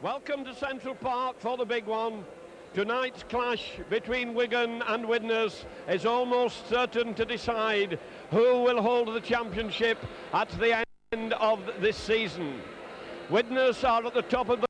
Welcome to Central Park for the big one. Tonight's clash between Wigan and Widnes is almost certain to decide who will hold the championship at the end of this season. Widnes are at the top of the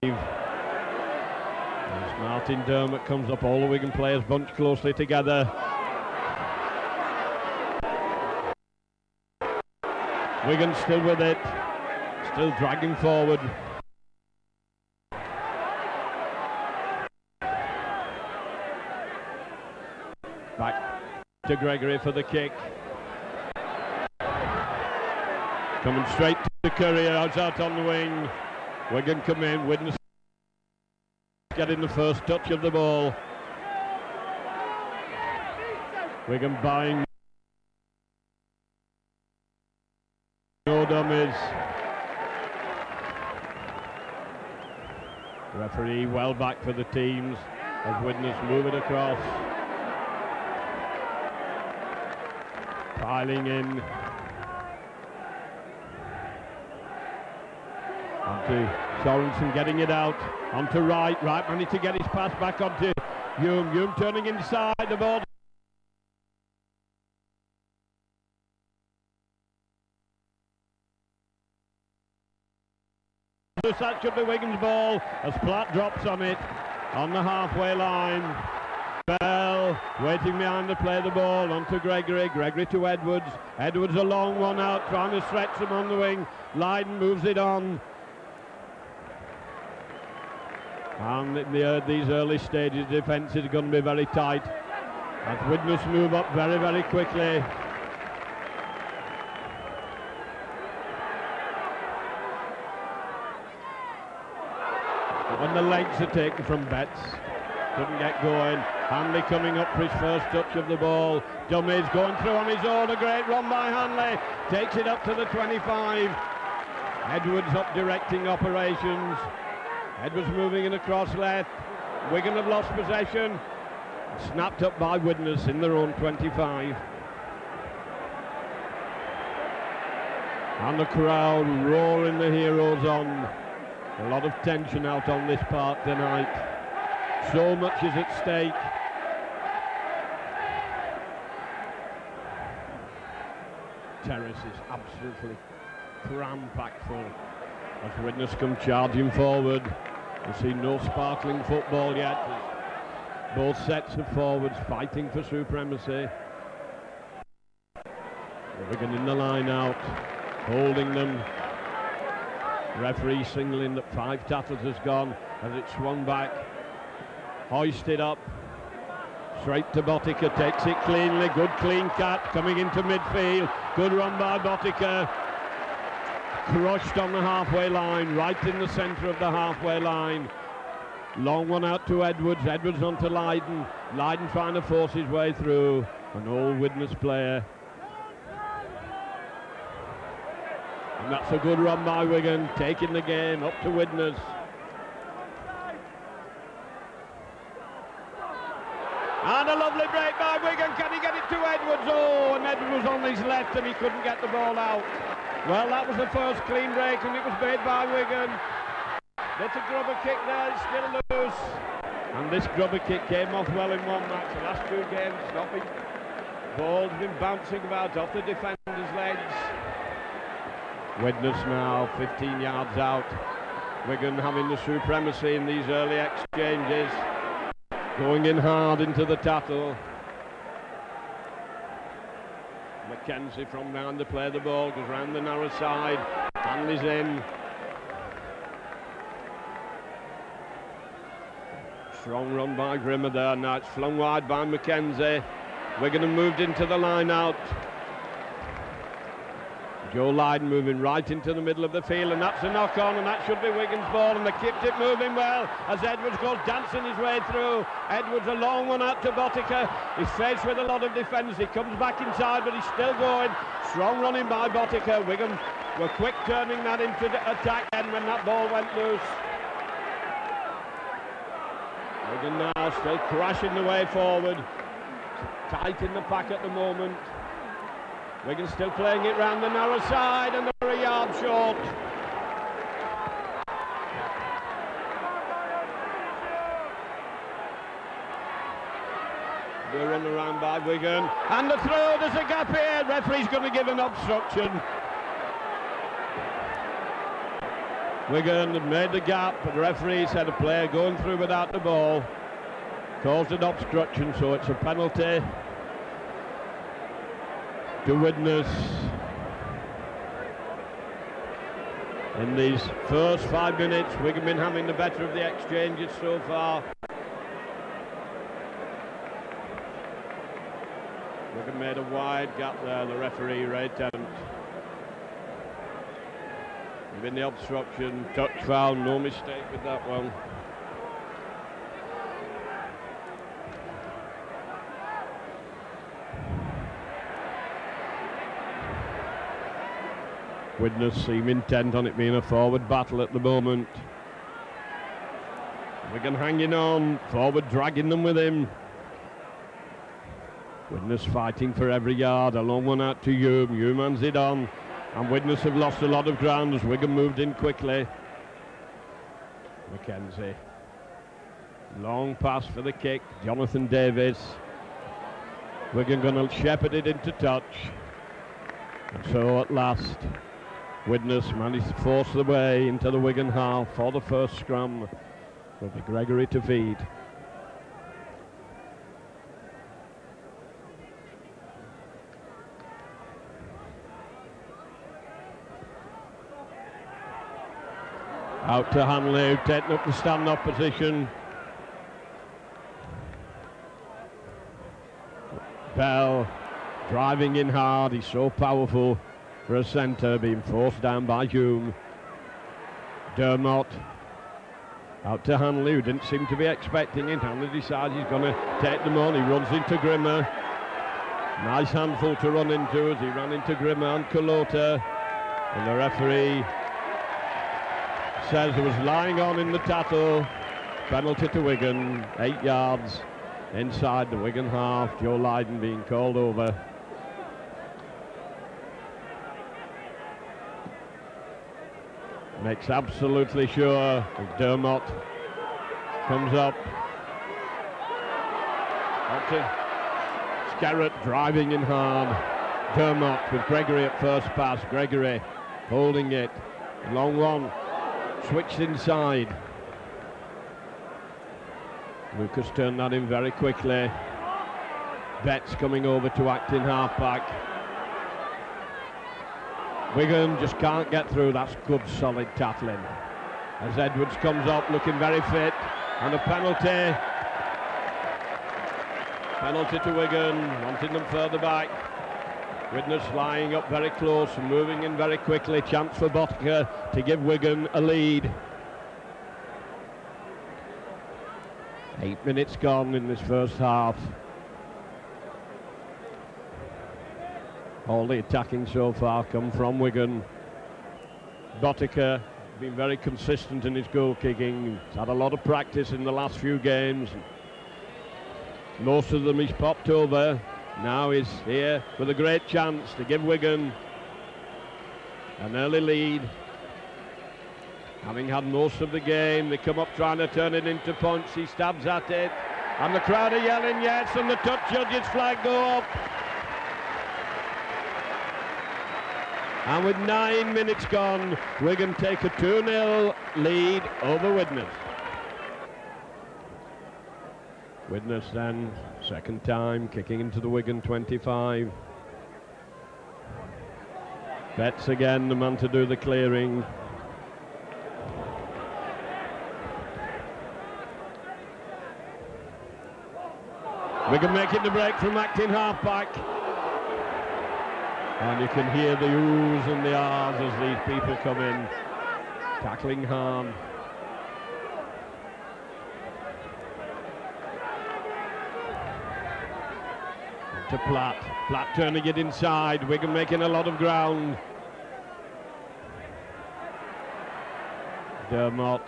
as Martin Dermott comes up, all the Wigan players bunched closely together. Wigan still with it, still dragging forward. Back to Gregory for the kick. Coming straight to Courier, out on the wing. Wigan come in, Widnes getting the first touch of the ball. Wigan buying no dummies. Referee well back for the teams as Widnes move it across. Piling in. Onto Sorensen getting it out, onto Wright managed to get his pass back onto Hume turning inside the ball. That should be Wigan's ball as Platt drops on it on the halfway line. Bell waiting behind to play the ball onto Gregory to Edwards. Edwards a long one out, trying to stretch them on the wing. Lydon moves it on. And in these early stages, defence is going to be very tight as Widnes move up very, very quickly. When the legs are taken from Betts, couldn't get going. Hanley coming up for his first touch of the ball. Dummies going through on his own. A great run by Hanley. Takes it up to the 25. Edwards up directing operations. Edwards moving in across left. Wigan have lost possession. Snapped up by Widnes in their own 25. And the crowd roaring the heroes on. A lot of tension out on this park tonight. So much is at stake. Terrace is absolutely cram-packed full as Widnes come charging forward. You see no sparkling football yet. Both sets of forwards fighting for supremacy. Wigan in the line out, holding them. Referee signaling that 5 tackles has gone as it swung back. Hoisted up. Straight to Botica, takes it cleanly. Good clean cut coming into midfield. Good run by Botica. Crushed on the halfway line, right in the centre of the halfway line. Long one out to Edwards. Edwards onto Lydon. Lydon trying to force his way through. An old Widnes player. And that's a good run by Wigan, taking the game up to Widnes. And a lovely break by Wigan. Can he get it to Edwards? Oh, and Edwards was on his left and he couldn't get the ball out. Well, that was the first clean break and it was made by Wigan. Little grubber kick there, it's still loose. And this grubber kick came off well in one match. The last 2 games, nothing. Ball's been bouncing about off the defender's legs. Widnes now 15 yards out. Wigan having the supremacy in these early exchanges. Going in hard into the tackle. Mackenzie from round to play the ball, goes round the narrow side. Hanley's in. Strong run by Grimmer there. Now it's flung wide by Mackenzie. Wigan have moved into the line out. Joe Lydon moving right into the middle of the field, and that's a knock on, and that should be Wigan's ball, and they kept it moving well as Edwards goes dancing his way through. Edwards a long one out to Botica. He's faced with a lot of defence. He comes back inside, but he's still going. Strong running by Botica. Wigan were quick turning that into attack then when that ball went loose. Wigan now still crashing the way forward. Tight in the pack at the moment. Wigan still playing it round the narrow side, and they're a yard short. They're run around by Wigan, and the throw, there's a gap here. Referee's going to give an obstruction. Wigan had made the gap, but the referee said a player going through without the ball caused an obstruction, so it's a penalty to Widnes. In these first 5 minutes, Wigan been having the better of the exchanges so far. Wigan made a wide gap there, the referee, Ray Tennant. Been the obstruction, touch foul, no mistake with that one. Widnes seem intent on it being a forward battle at the moment. Wigan hanging on, forward dragging them with him. Widnes fighting for every yard, a long one out to Hume. Hume hands it on, and Widnes have lost a lot of ground as Wigan moved in quickly. Mackenzie. Long pass for the kick, Jonathan Davis. Wigan going to shepherd it into touch. And so at last, Widnes managed to force the way into the Wigan half for the first scrum. Will be Gregory to feed. Out to Hanley, taking up the stand-off position. Bell driving in hard, he's so powerful for a centre, being forced down by Hume. Dermott out to Hanley, who didn't seem to be expecting it. Hanley decides he's going to take them on. He runs into Grimmer. Nice handful to run into as he ran into Grimmer and Colota. And the referee says he was lying on in the tackle. Penalty to Wigan, 8 yards inside the Wigan half. Joe Lydon being called over. Makes absolutely sure as Dermott comes up. Scarrett driving in hard. Dermott with Gregory at first pass. Gregory holding it. Long one. Switched inside. Lucas turned that in very quickly. Betts coming over to act in half-back. Wigan just can't get through. That's good solid tackling. As Edwards comes up looking very fit. And a penalty. Penalty to Wigan, wanting them further back. Widnes lying up very close and moving in very quickly. Chance for Botica to give Wigan a lead. 8 minutes gone in this first half. All the attacking so far come from Wigan. Botica been very consistent in his goal kicking. He's had a lot of practice in the last few games. Most of them he's popped over. Now he's here with a great chance to give Wigan an early lead. Having had most of the game, they come up trying to turn it into points. He stabs at it, and the crowd are yelling yes, and the touch judge's flag go up. And with 9 minutes gone, Wigan take a 2-0 lead over Widnes. Widnes then, second time, kicking into the Wigan 25. Betts again, the man to do the clearing. Wigan making the break from acting half-back. And you can hear the oohs and the ahs as these people come in, tackling hard. To Platt. Platt turning it inside. Wigan making a lot of ground. Dermot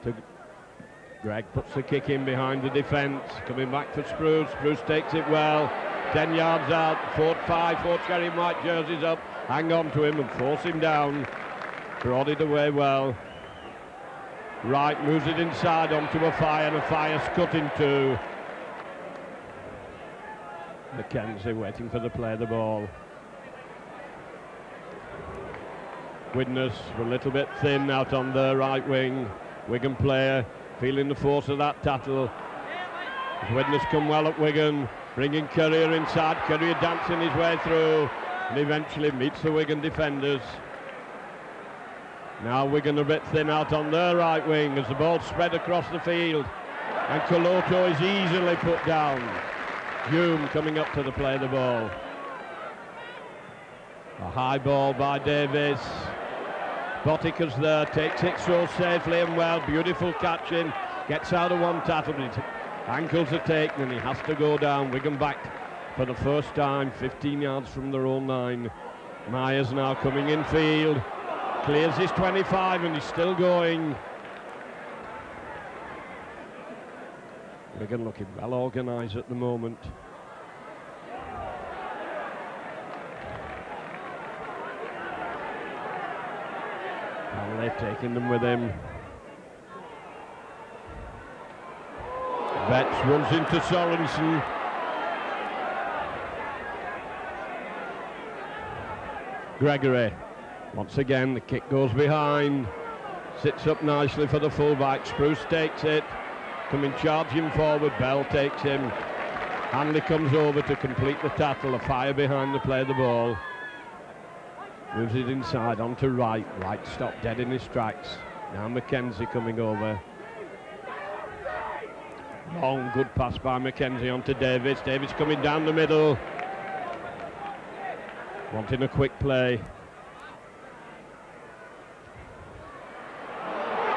to Greg, puts the kick in behind the defence. Coming back for Spruce. Spruce takes it well. 10 yards out. 4 cherry and white jerseys up. Hang on to him and force him down. Brought it away well. Wright moves it inside onto a Fire, and a Fire's cut in two. Mackenzie waiting for the play of the ball. Widnes a little bit thin out on the right wing. Wigan player feeling the force of that tackle. Widnes come well at Wigan, bringing Courier inside. Courier dancing his way through and eventually meets the Wigan defenders. Now Wigan a bit thin out on their right wing as the ball spread across the field, and Coloto is easily put down. Hume coming up to the play of the ball. A high ball by Davis. Botica's there, takes it so safely and well. Beautiful catching. Gets out of one tackle, but his ankles are taken and he has to go down. Wigan back for the first time, 15 yards from their own line. Myers now coming in field. Clears his 25 and he's still going. Wigan looking well organised at the moment. And they've taken them with him. Betts runs into Sorensen. Gregory. Once again, the kick goes behind. Sits up nicely for the fullback. Spruce takes it. Coming charging forward, Bell takes him. Hanley comes over to complete the tackle. A Fire behind the play of the ball. Moves it inside onto Wright. Wright stopped dead in his tracks. Now Mackenzie coming over. Long good pass by Mackenzie onto Davis. Davis coming down the middle. Wanting a quick play.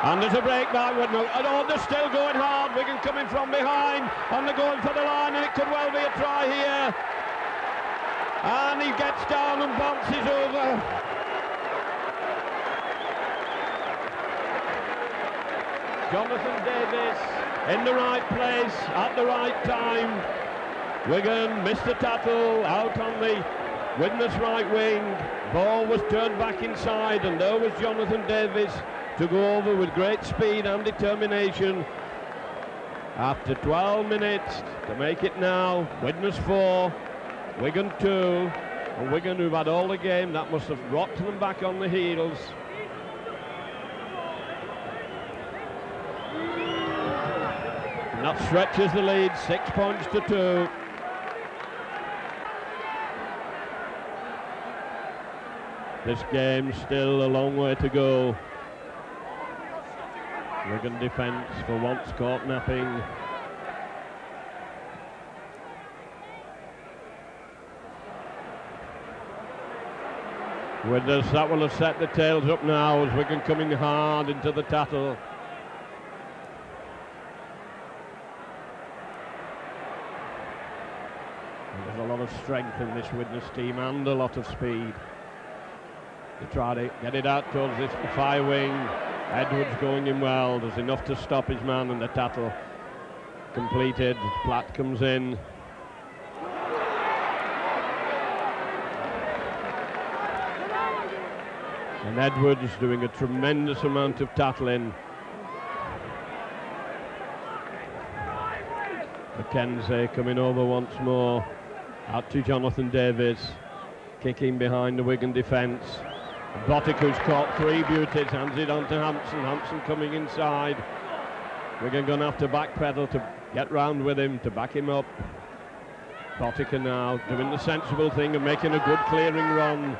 And there's a break by Wigan. Oh, they're still going hard. Wigan coming from behind. And they're going for the line, and it could well be a try here. And he gets down and bounces over. Jonathan Davis in the right place at the right time. Wigan missed the tackle out on the Widnes right wing. Ball was turned back inside, and there was Jonathan Davis to go over with great speed and determination. After 12 minutes to make it now, Widnes 4, Wigan 2, and Wigan, who've had all the game, that must have rocked them back on the heels. And that stretches the lead, 6 points to 2. This game's still a long way to go. Wigan defence for once caught napping. Widnes, that will have set the tails up now as Wigan coming hard into the tackle. There's a lot of strength in this Widnes team and a lot of speed. They try to get it out towards this Fire wing. Edwards going in well. There's enough to stop his man, and the tackle completed. Platt comes in. And Edwards doing a tremendous amount of tackling. Mackenzie coming over once more. Out to Jonathan Davis. Kicking behind the Wigan defence. Botic, who's caught 3 beauties, hands it on to Hampson. Hampson coming inside. Wigan going to have to backpedal to get round with him, to back him up. Botica now doing the sensible thing and making a good clearing run.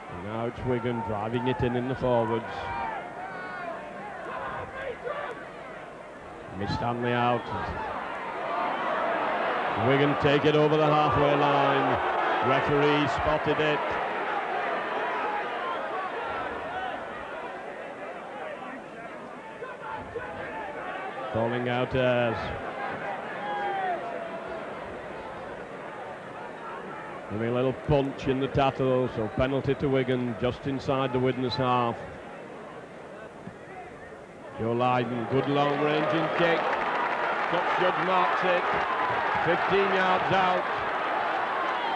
And now it's Wigan driving it in the forwards. Miss Stanley out. Wigan take it over the halfway line. Referee spotted it. Calling out airs. Giving a little punch in the tattle, so penalty to Wigan just inside the Widnes half. Joe Lydon, good long ranging kick. Touch judge marks it. 15 yards out.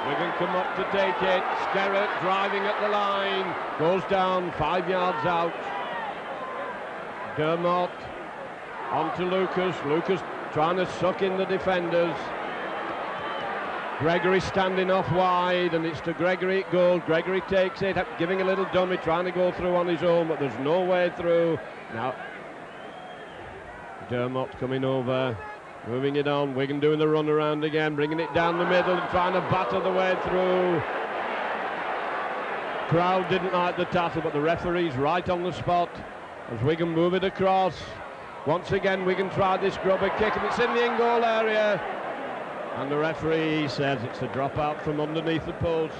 Wigan come up to take it. Skerritt driving at the line. Goes down 5 yards out. Dermot on to Lucas. Lucas trying to suck in the defenders. Gregory standing off wide, and it's to Gregory it goes. Gregory takes it, giving a little dummy, trying to go through on his own, but there's no way through. Now, Dermot coming over, moving it on. Wigan doing the run around again, bringing it down the middle and trying to batter the way through. Crowd didn't like the tackle, but the referee's right on the spot as Wigan move it across. Once again, Wigan tried this grubber kick, and it's in the in-goal area. And the referee says it's a drop out from underneath the post.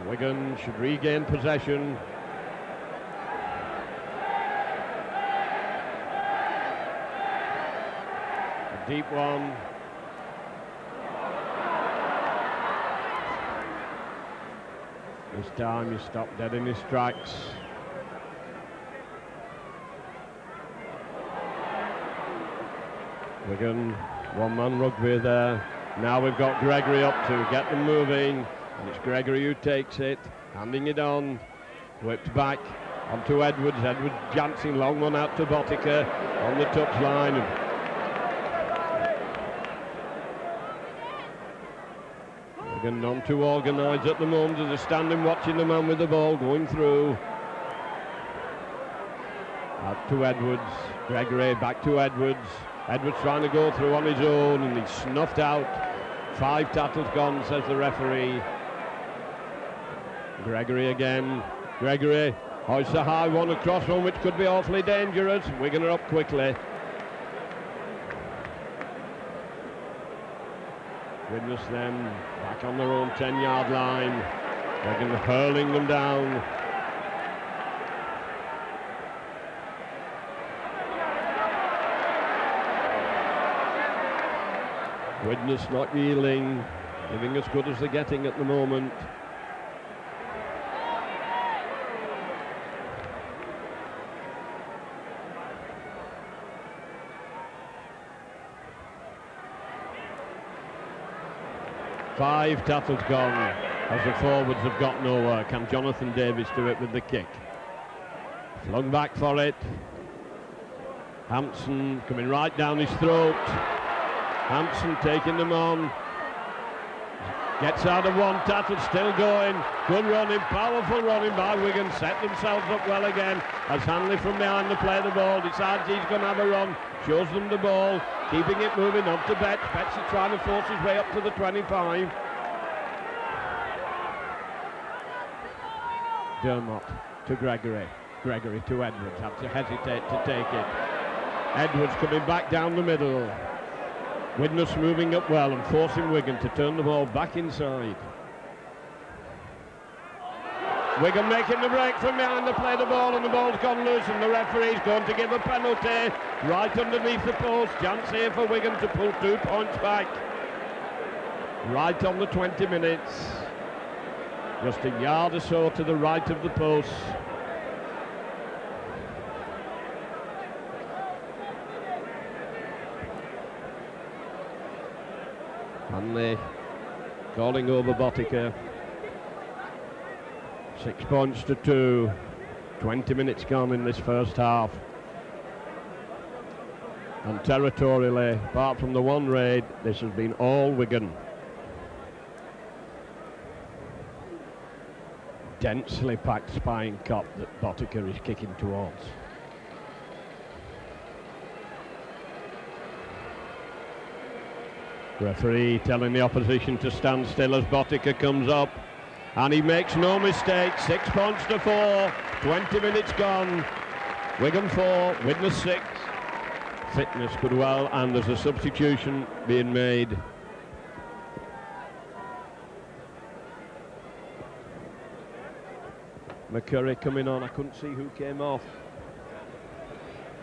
Wigan should regain possession. A deep one. This time he stopped dead in his tracks. Wigan, one-man rugby there. Now we've got Gregory up to get them moving. And it's Gregory who takes it, handing it on. Whipped back onto Edwards. Edwards dancing, long one out to Botica on the touch line. Wigan none too organised at the moment as they're standing watching the man with the ball going through. Out to Edwards. Gregory back to Edwards. Edwards trying to go through on his own, and he's snuffed out. 5 tackles gone, says the referee. Gregory again. Gregory hoists a high one across one, which could be awfully dangerous. Wigan are up quickly. Widnes then back on their own 10-yard line. Wigan hurling them down. Widnes not yielding, giving as good as they're getting at the moment. Five tackles gone as the forwards have got nowhere. Can Jonathan Davis do it with the kick? Flung back for it. Hampson coming right down his throat. Hampson taking them on. Gets out of one tackle, still going. Good running, powerful running by Wigan. Set themselves up well again as Hanley from behind to play the ball. Decides he's going to have a run. Shows them the ball. Keeping it moving up to Betts. Betts is trying to force his way up to the 25. Dermot to Gregory. Gregory to Edwards. Have to hesitate to take it. Edwards coming back down the middle. Widnes moving up well and forcing Wigan to turn the ball back inside. Wigan making the break from behind to play the ball, and the ball's gone loose, and the referee's going to give a penalty right underneath the post. Chance here for Wigan to pull 2 points back. Right on the 20 minutes. Just a yard or so to the right of the post. Hanley calling over Botica. 6 points to 2. 20 minutes gone in this first half. And territorially, apart from the one raid, this has been all Wigan. Densely packed spine cop that Botica is kicking towards. Referee telling the opposition to stand still as Botica comes up, and he makes no mistake. 6 points to 4, 20 minutes gone. Wigan 4, widnes 6. Fitness good well, and there's a substitution being made. McCurry coming on. I couldn't see who came off.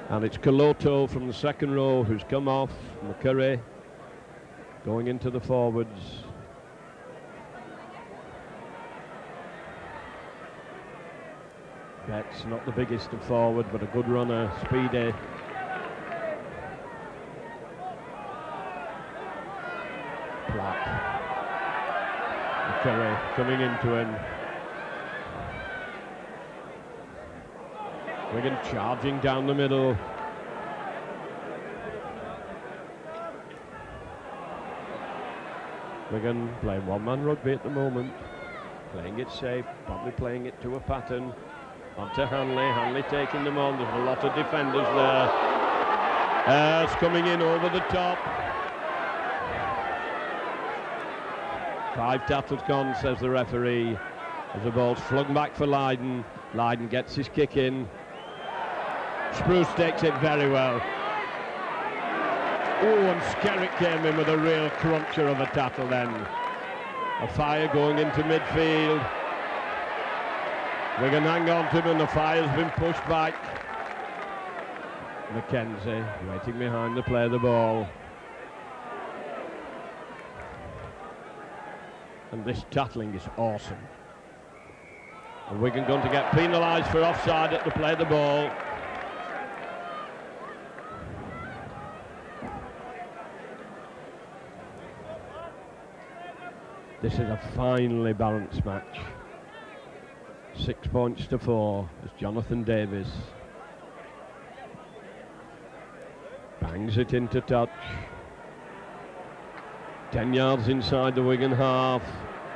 And it's Coloto from the second row who's come off. McCurry going into the forwards. Beck's not the biggest of forward, but a good runner, speedy. Platt. McCurry coming into him. Wigan charging down the middle. Wigan playing one-man rugby at the moment. Playing it safe, probably playing it to a pattern. Onto Hanley, Hanley taking them on. There's a lot of defenders there. It's coming in over the top. 5 tackles gone, says the referee. As the ball's flung back for Lydon. Lydon gets his kick in. Spruce takes it very well. Oh, and Skerritt came in with a real cruncher of a tackle then. A fire going into midfield. Wigan hang on to him and the fire's been pushed back. Mackenzie waiting behind to play the ball. And this tackling is awesome. And Wigan going to get penalised for offside at to play the ball. This is a finely balanced match. 6 points to 4 as Jonathan Davis bangs it into touch. 10 yards inside the Wigan half,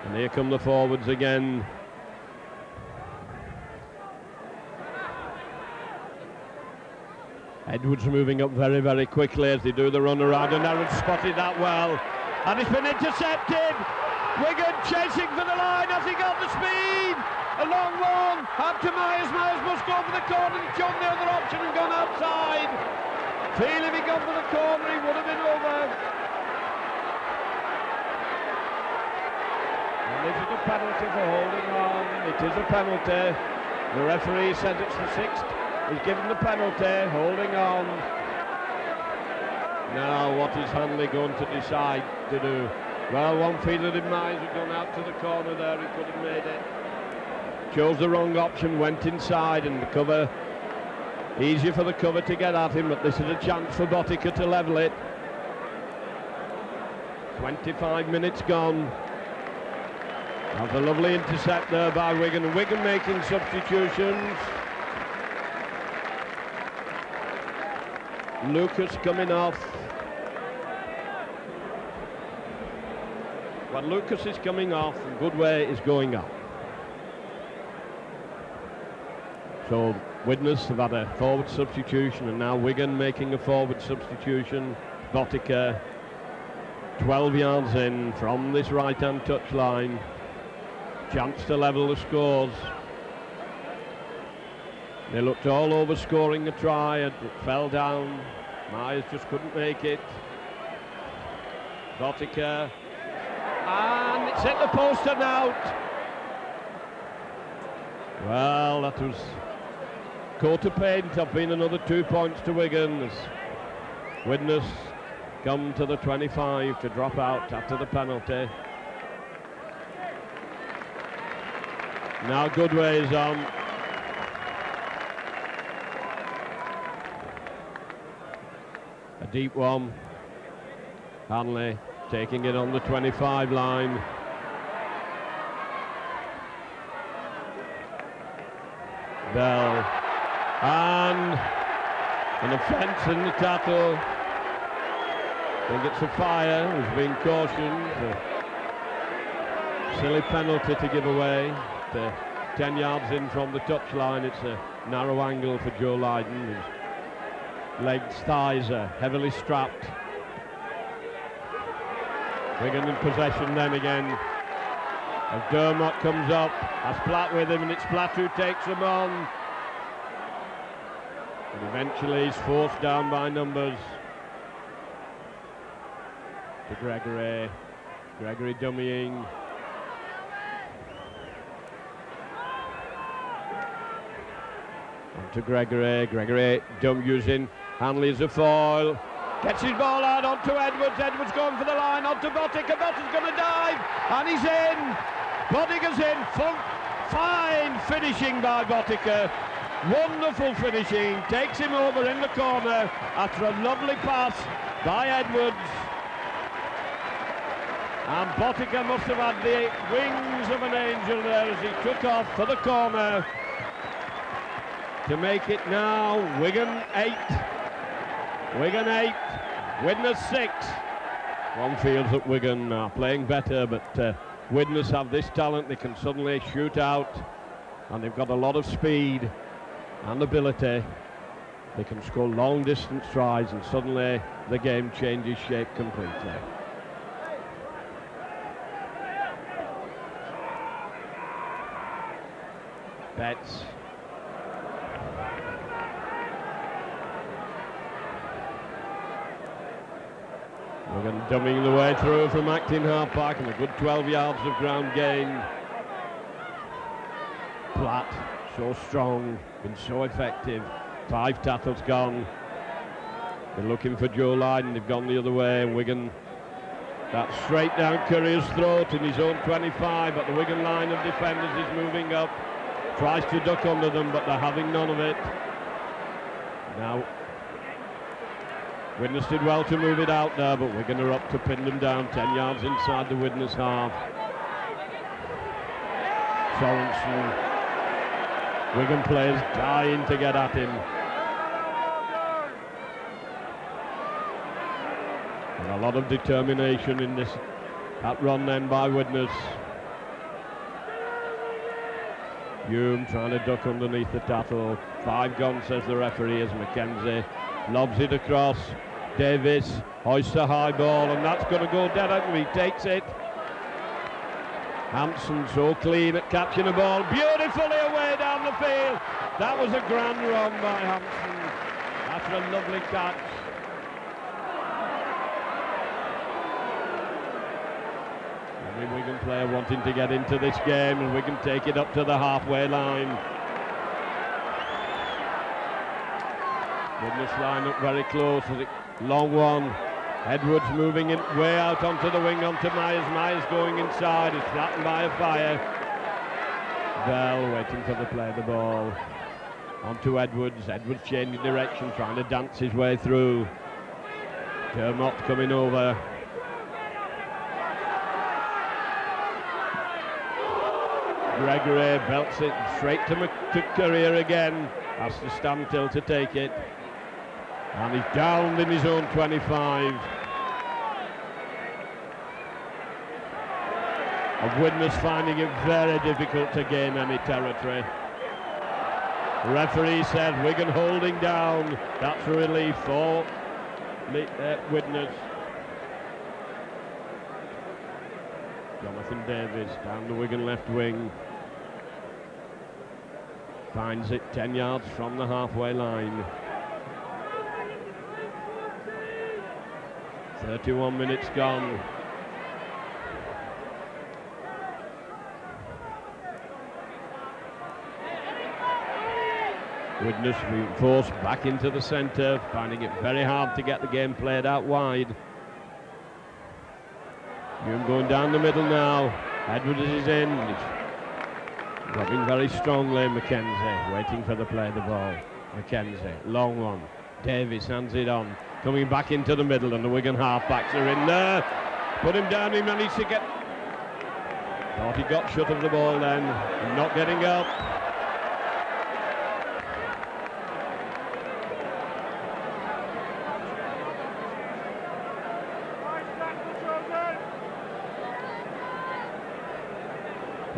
and here come the forwards again. Edwards moving up very, very quickly as they do the run around, and Aaron spotted that well, and it's been intercepted. Wigan chasing for the line. Has he got the speed? A long one. Up to Myers. Myers must go for the corner. He's jumped the other option and gone outside. Feel if he gone for the corner, he would have been over. And this is a penalty for holding on. It is a penalty. The referee said it's the 6th. He's given the penalty, holding on. Now what is Hanley going to decide to do? Well, one fielder in Myers had gone out to the corner there, he could have made it. Chose the wrong option, went inside, and the cover, easier for the cover to get at him, but this is a chance for Botica to level it. 25 minutes gone. That's a lovely intercept there by Wigan, and Wigan making substitutions. Lucas coming off. Well, Lucas is coming off and Goodway is going up. So Widnes have had a forward substitution, and now Wigan making a forward substitution. Botica 12 yards in from this right-hand touchline. Chance to level the scores. They looked all over scoring a try and it fell down. Myers just couldn't make it. Botica. And it's hit the post and out. Well, that was coat of paint. Have been another 2 points to Wigan as Widnes come to the 25 to drop out after the penalty. Now Goodway is on. A deep one. Hanley taking it on the 25 line. Bell. And an offence in the tackle. I think it's a fire. He's being cautioned. A silly penalty to give away. 10 yards in from the touchline. It's a narrow angle for Joe Lydon. His legs, thighs are heavily strapped. Wigan in possession then again. As Dermot comes up, has Platt with him, and it's Platt who takes him on. And eventually he's forced down by numbers. To Gregory. Gregory dummying. On to Gregory. Gregory using Hanley as a foil. Gets his ball out onto Edwards. Edwards going for the line. Onto Botica. Botica's going to dive. And he's in. Botica's in. Fine finishing by Botica. Wonderful finishing. Takes him over in the corner after a lovely pass by Edwards. And Botica must have had the wings of an angel there as he took off for the corner to make it now Wigan 8. Wigan 8, Widnes 6. One feels that Wigan are playing better, but Widnes have this talent. They can suddenly shoot out, and they've got a lot of speed and ability. They can score long distance tries, and suddenly the game changes shape completely. Betts. Wigan dummying the way through from Acton half back, and a good 12 yards of ground gain. Platt, so strong, been so effective. 5 tackles gone. They're looking for Joe Lydon, they've gone the other way. Wigan, that's straight down Courier's throat in his own 25, but the Wigan line of defenders is moving up. Tries to duck under them, but they're having none of it. Now, Widnes did well to move it out there, but Wigan are up to pin them down 10 yards inside the Widnes half. Sorensen, Wigan players dying to get at him. And a lot of determination in that run then by Widnes. Hume trying to duck underneath the tackle. 5 gone, says the referee, as Mackenzie lobs it across. Davis hoists a high ball, and that's going to go dead out. He takes it. Hampson so clean at catching the ball, beautifully away down the field. That was a grand run by Hampson after a lovely catch. Every Wigan player wanting to get into this game, and we can take it up to the halfway line. Widnes line up very close as it long one. Edwards moving it way out onto the wing, onto Myers. Myers going inside. It's flattened by a fire. Bell waiting for the play of the ball. Onto Edwards. Edwards changing direction, trying to dance his way through. Dermott coming over. Gregory belts it straight to Courier again. Has to stand still to take it. And he's downed in his own 25. And Widnes finding it very difficult to gain any territory. The referee said Wigan holding down. That's a relief for Widnes. Jonathan Davis down the Wigan left wing. Finds it 10 yards from the halfway line. 31 minutes gone. Widnes being forced back into the centre, finding it very hard to get the game played out wide. Hume going down the middle now. Edwards is in. He's rubbing very strongly. Mackenzie waiting for the play of the ball. Mackenzie, long one. Davis hands it on. Coming back into the middle, and the Wigan halfbacks are in there. Put him down, he managed to get... Thought he got shut of the ball then, and not getting up.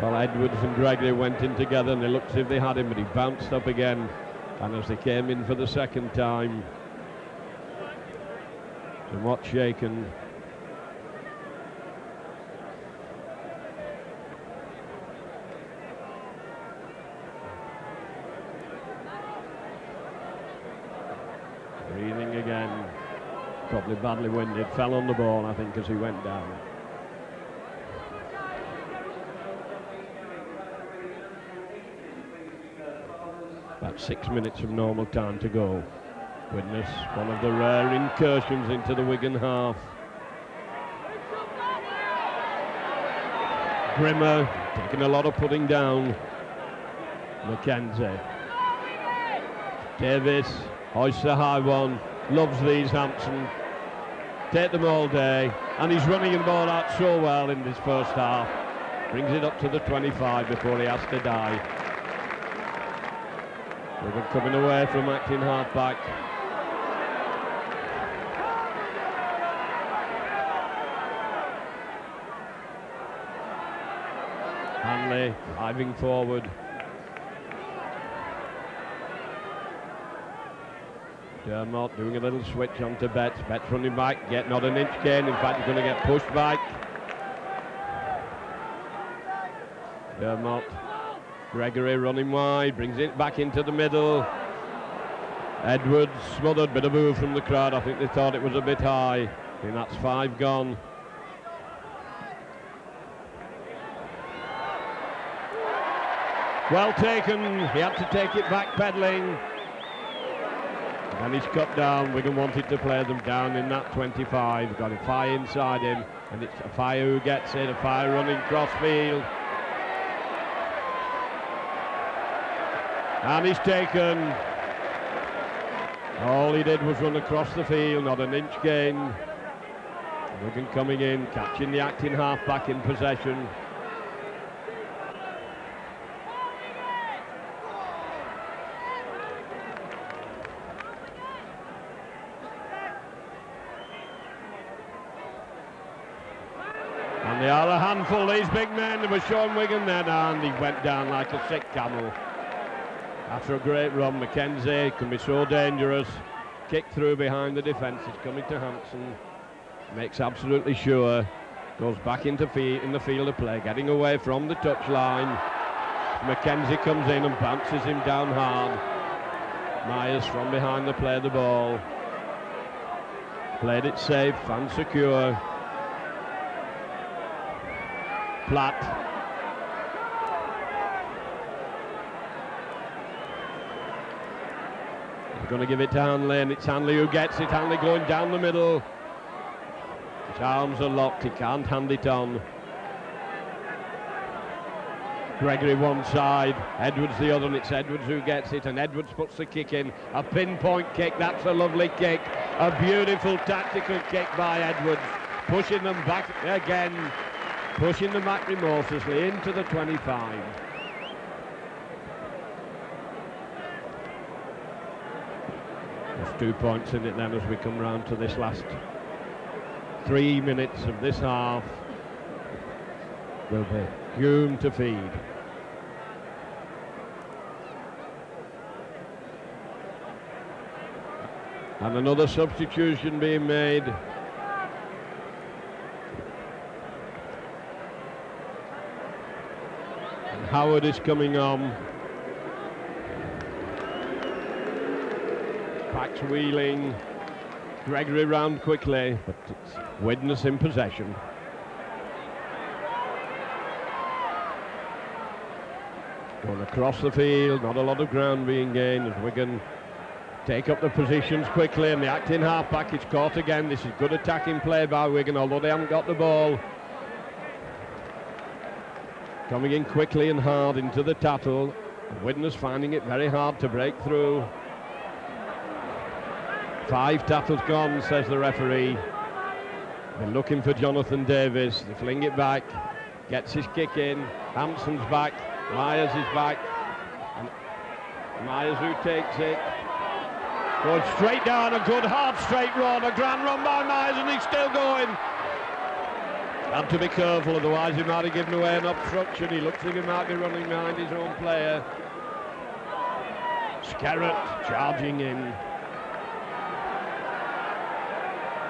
Well, Edwards and Gregory went in together, and they looked as if they had him, but he bounced up again. And as they came in for the second time, somewhat shaken. falling again. Probably badly winded. Fell on the ball, I think, as he went down. About 6 minutes of normal time to go. Widnes, one of the rare incursions into the Wigan half. Grimmer taking a lot of putting down. Mackenzie. Davis hoists the high one. Loves these, Hampson. Take them all day. And he's running the ball out so well in this first half. Brings it up to the 25 before he has to die. Wigan coming away from acting half-back. Hanley driving forward. Dermot doing a little switch onto Betts. Betts running back, get not an inch gain. In fact, he's going to get pushed back. Dermot. Gregory running wide, brings it back into the middle. Edwards smothered, bit of boo from the crowd. I think they thought it was a bit high. I think that's 5 gone. Well taken, he had to take it back pedaling. And he's cut down. Wigan wanted to play them down in that 25. Got a Fire inside him, and it's a Fire who gets it, a Fire running cross field. And he's taken. All he did was run across the field, not an inch gain. Wigan coming in, catching the acting half back in possession. And they are a handful, these big men. They were showing Wigan then, and he went down like a sick camel. After a great run, Mackenzie can be so dangerous. Kick through behind the defence, it's coming to Hampson. Makes absolutely sure. Goes back into in the field of play, getting away from the touchline. Mackenzie comes in and bounces him down hard. Myers from behind the play of the ball. Played it safe and secure. Platt. Going to give it to Hanley, and it's Hanley who gets it. Hanley going down the middle. His arms are locked, he can't hand it on. Gregory one side, Edwards the other, and it's Edwards who gets it, and Edwards puts the kick in. A pinpoint kick, that's a lovely kick. A beautiful tactical kick by Edwards. Pushing them back again. Pushing them back remorselessly into the 25. There's 2 points in it then as we come round to this last 3 minutes of this half. Will be Hume to feed. And another substitution being made. And Howard is coming on. Pax wheeling, Gregory round quickly, but it's Widnes in possession. Going across the field, not a lot of ground being gained as Wigan take up the positions quickly, and the acting half-back is caught again. This is good attacking play by Wigan, although they haven't got the ball. Coming in quickly and hard into the tattle, and Widnes finding it very hard to break through. 5 tackles gone, says the referee. They're looking for Jonathan Davis. They fling it back. Gets his kick in. Hampson's back. Myers is back. And Myers who takes it. Going straight down, a good hard straight run. A grand run by Myers, and he's still going. Have to be careful, otherwise he might have given away an obstruction. He looks like he might be running behind his own player. Skerrett charging in.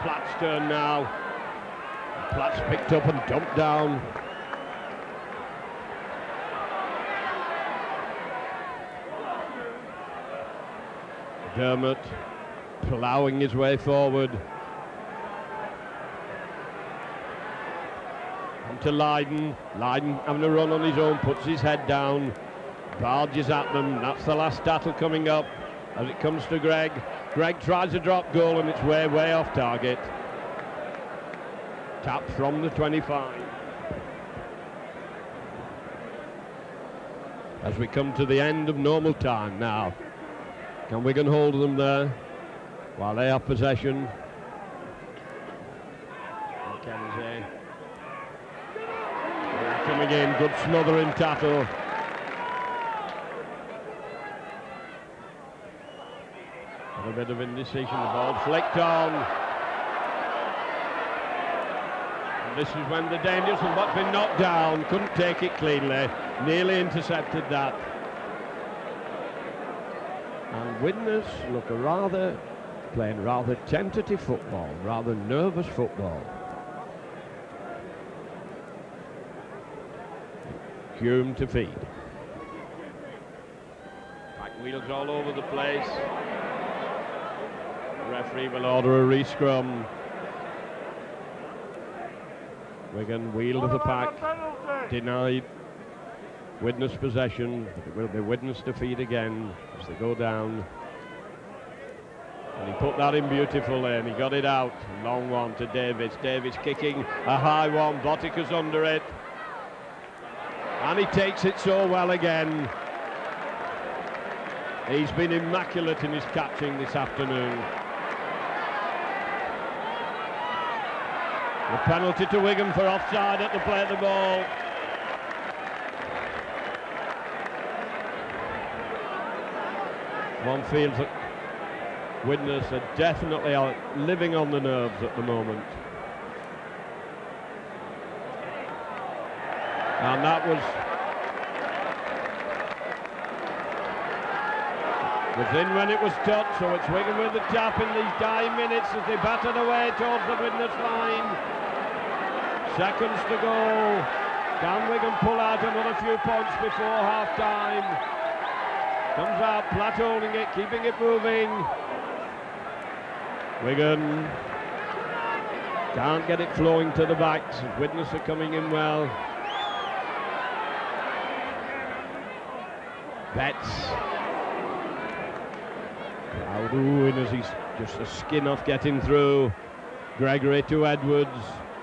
Platt's turn now. Platt's picked up and dumped down. Dermot ploughing his way forward. On to Lydon. Lydon having a run on his own, puts his head down, barges at them. That's the last battle coming up as it comes to Greg. Greg tries a drop goal and it's way off target. Tap from the 25. As we come to the end of normal time now. Can Wigan hold them there while they have possession? Mackenzie. Coming in, good smothering tackle. A bit of indecision, the ball flicked on. And this is when the dangerous one, what's been knocked down, couldn't take it cleanly, nearly intercepted that. And Widnes look playing rather tentative football, rather nervous football. Hume to feed. Back wheels all over the place. The referee will order a re-scrum. Wigan wheel of the pack, denied Widnes possession, but it will be Widnes to feed again as they go down. And he put that in beautifully and he got it out. Long one to Davis. Davis kicking a high one, Botica's under it. And he takes it so well again. He's been immaculate in his catching this afternoon. The penalty to Wigan for offside at the play of the ball. One feels that Widnes are definitely living on the nerves at the moment. And that was in when it was touched, so it's Wigan with the tap in these dying minutes as they battered away towards the Widnes line. Seconds to go. Can Wigan pull out another few points before half-time? Comes out, Platt holding it, keeping it moving. Wigan can't get it flowing to the backs. Widnes are coming in well. Betts. Aldwin as he's just a skin off getting through. Gregory to Edwards.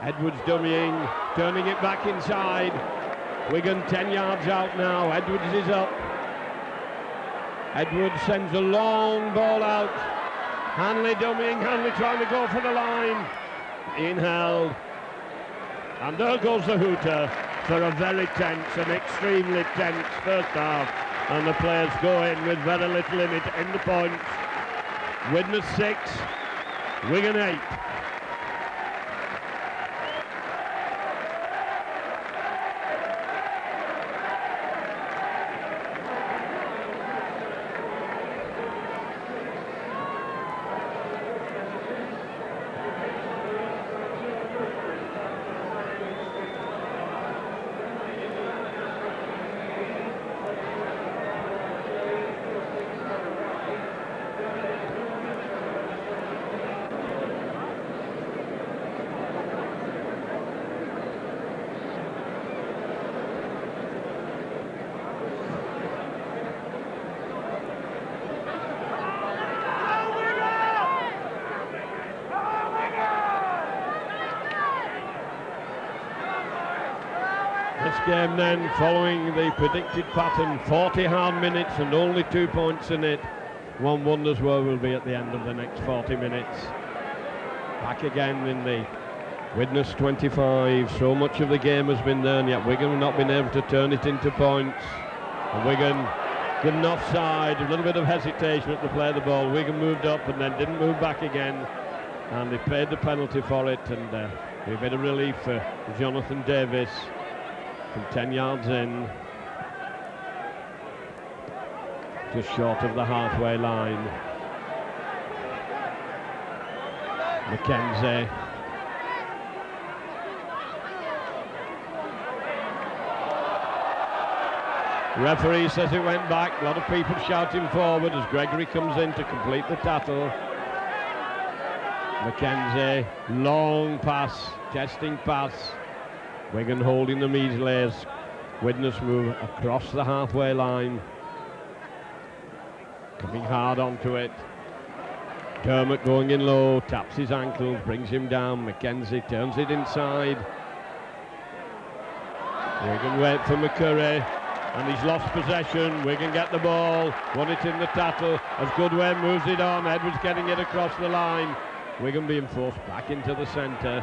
Edwards dummying, turning it back inside. Wigan 10 yards out now. Edwards is up. Edwards sends a long ball out. Hanley dummying, Hanley trying to go for the line. In held. And there goes the hooter for a very tense and extremely tense first half. And the players go in with very little in it in the points. Widnes 6, Wigan 8. This game then, following the predicted pattern, 40 hard minutes and only 2 points in it. One wonders where we'll be at the end of the next 40 minutes. Back again in the Widnes 25. So much of the game has been there, and yet Wigan have not been able to turn it into points. And Wigan given offside, a little bit of hesitation at the play of the ball. Wigan moved up and then didn't move back again, and they paid the penalty for it, and a bit of relief for Jonathan Davis from 10 yards in, just short of the halfway line. Mackenzie. Referee says it went back. A lot of people shouting forward as Gregory comes in to complete the tackle. Mackenzie, long pass, testing pass. Wigan holding them easily as Widnes move across the halfway line. Coming hard onto it. Dermot going in low, taps his ankles, brings him down. Mackenzie turns it inside. Wigan wait for McCurry, and he's lost possession. Wigan get the ball, won it in the tattle as Goodwin moves it on. Edwards getting it across the line. Wigan being forced back into the centre.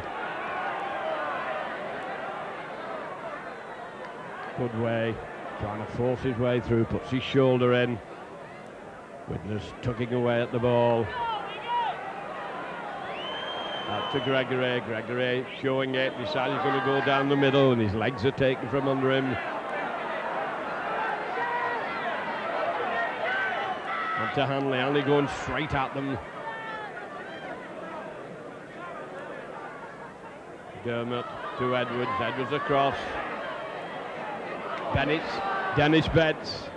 Goodway trying to force his way through, puts his shoulder in. Widnes tugging away at the ball. Out to Gregory. Gregory showing it, decides he's going to go down the middle, and his legs are taken from under him. On to Hanley. Hanley going straight at them. Dermot to Edwards. Edwards across. Dennis Betts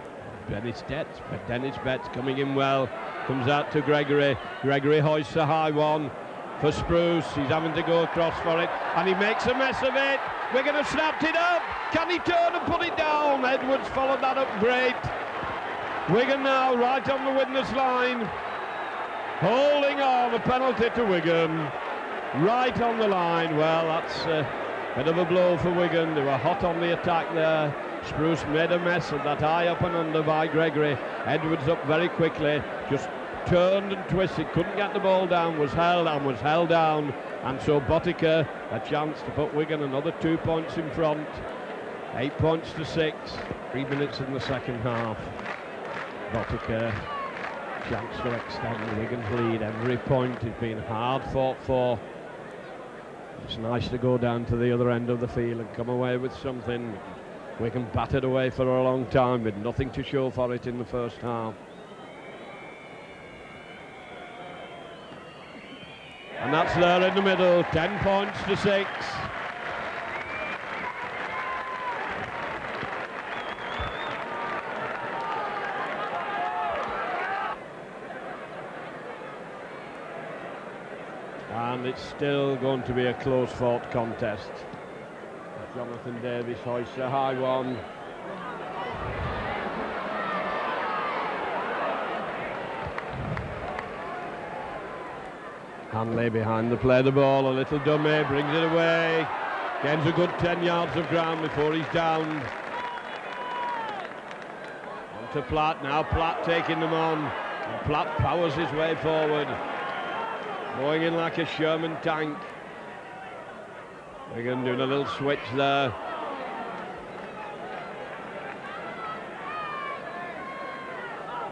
coming in well, comes out to Gregory. Gregory hoists a high one for Spruce. He's having to go across for it, and he makes a mess of it. Wigan have snapped it up. Can he turn and put it down? Edwards followed that up great. Wigan now right on the Widnes line, holding on. A penalty to Wigan, right on the line. Well, that's a bit of a blow for Wigan. They were hot on the attack there. Spruce made a mess of that high up and under by Gregory. Edwards up very quickly, just turned and twisted, couldn't get the ball down, was held down, and so Botica a chance to put Wigan another 2 points in front. 8 points to 6, 3 minutes in the second half. Botica chance to extend Wigan's lead. Every point has been hard fought for. It's nice to go down to the other end of the field and come away with something. Wigan battered away for a long time with nothing to show for it in the first half. And that's there in the middle, 10 points to 6. And it's still going to be a close-fought contest. Jonathan Davis hoists a high one. Hanley behind the play, the ball, a little dummy, brings it away. Gains a good 10 yards of ground before he's downed. On to Platt, now Platt taking them on. And Platt powers his way forward, going in like a Sherman tank. Wigan doing a little switch there.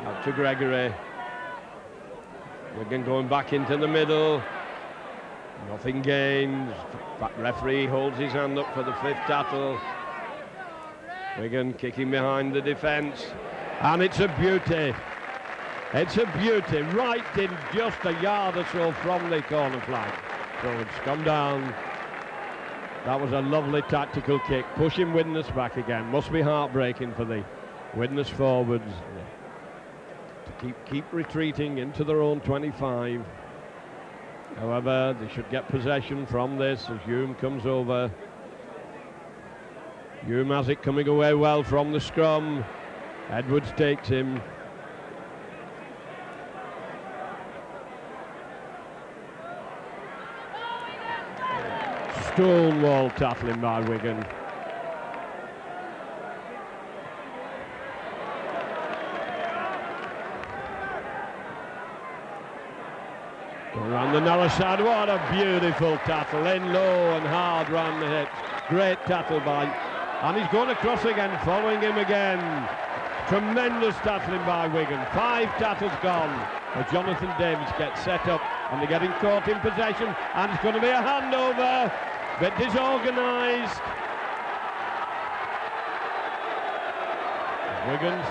Out to Gregory. Wigan going back into the middle. Nothing gained. Referee holds his hand up for the 5th tackle. Wigan kicking behind the defence. And it's a beauty. It's a beauty. Right in just a yard or so from the corner flag. So it's come down. That was a lovely tactical kick, pushing Widnes back again. Must be heartbreaking for the Widnes forwards to keep retreating into their own 25. However, they should get possession from this as Hume comes over. Hume has it, coming away well from the scrum. Edwards takes him. Stonewall tackling by Wigan. Going around the narrow side, what a beautiful tackle, in low and hard round the hips. Great tackle by, and he's going across again, following him again. Tremendous tackling by Wigan. 5 tackles gone as Jonathan Davis gets set up, and they're getting caught in possession, and it's going to be a handover. Bit disorganised. Wigan's.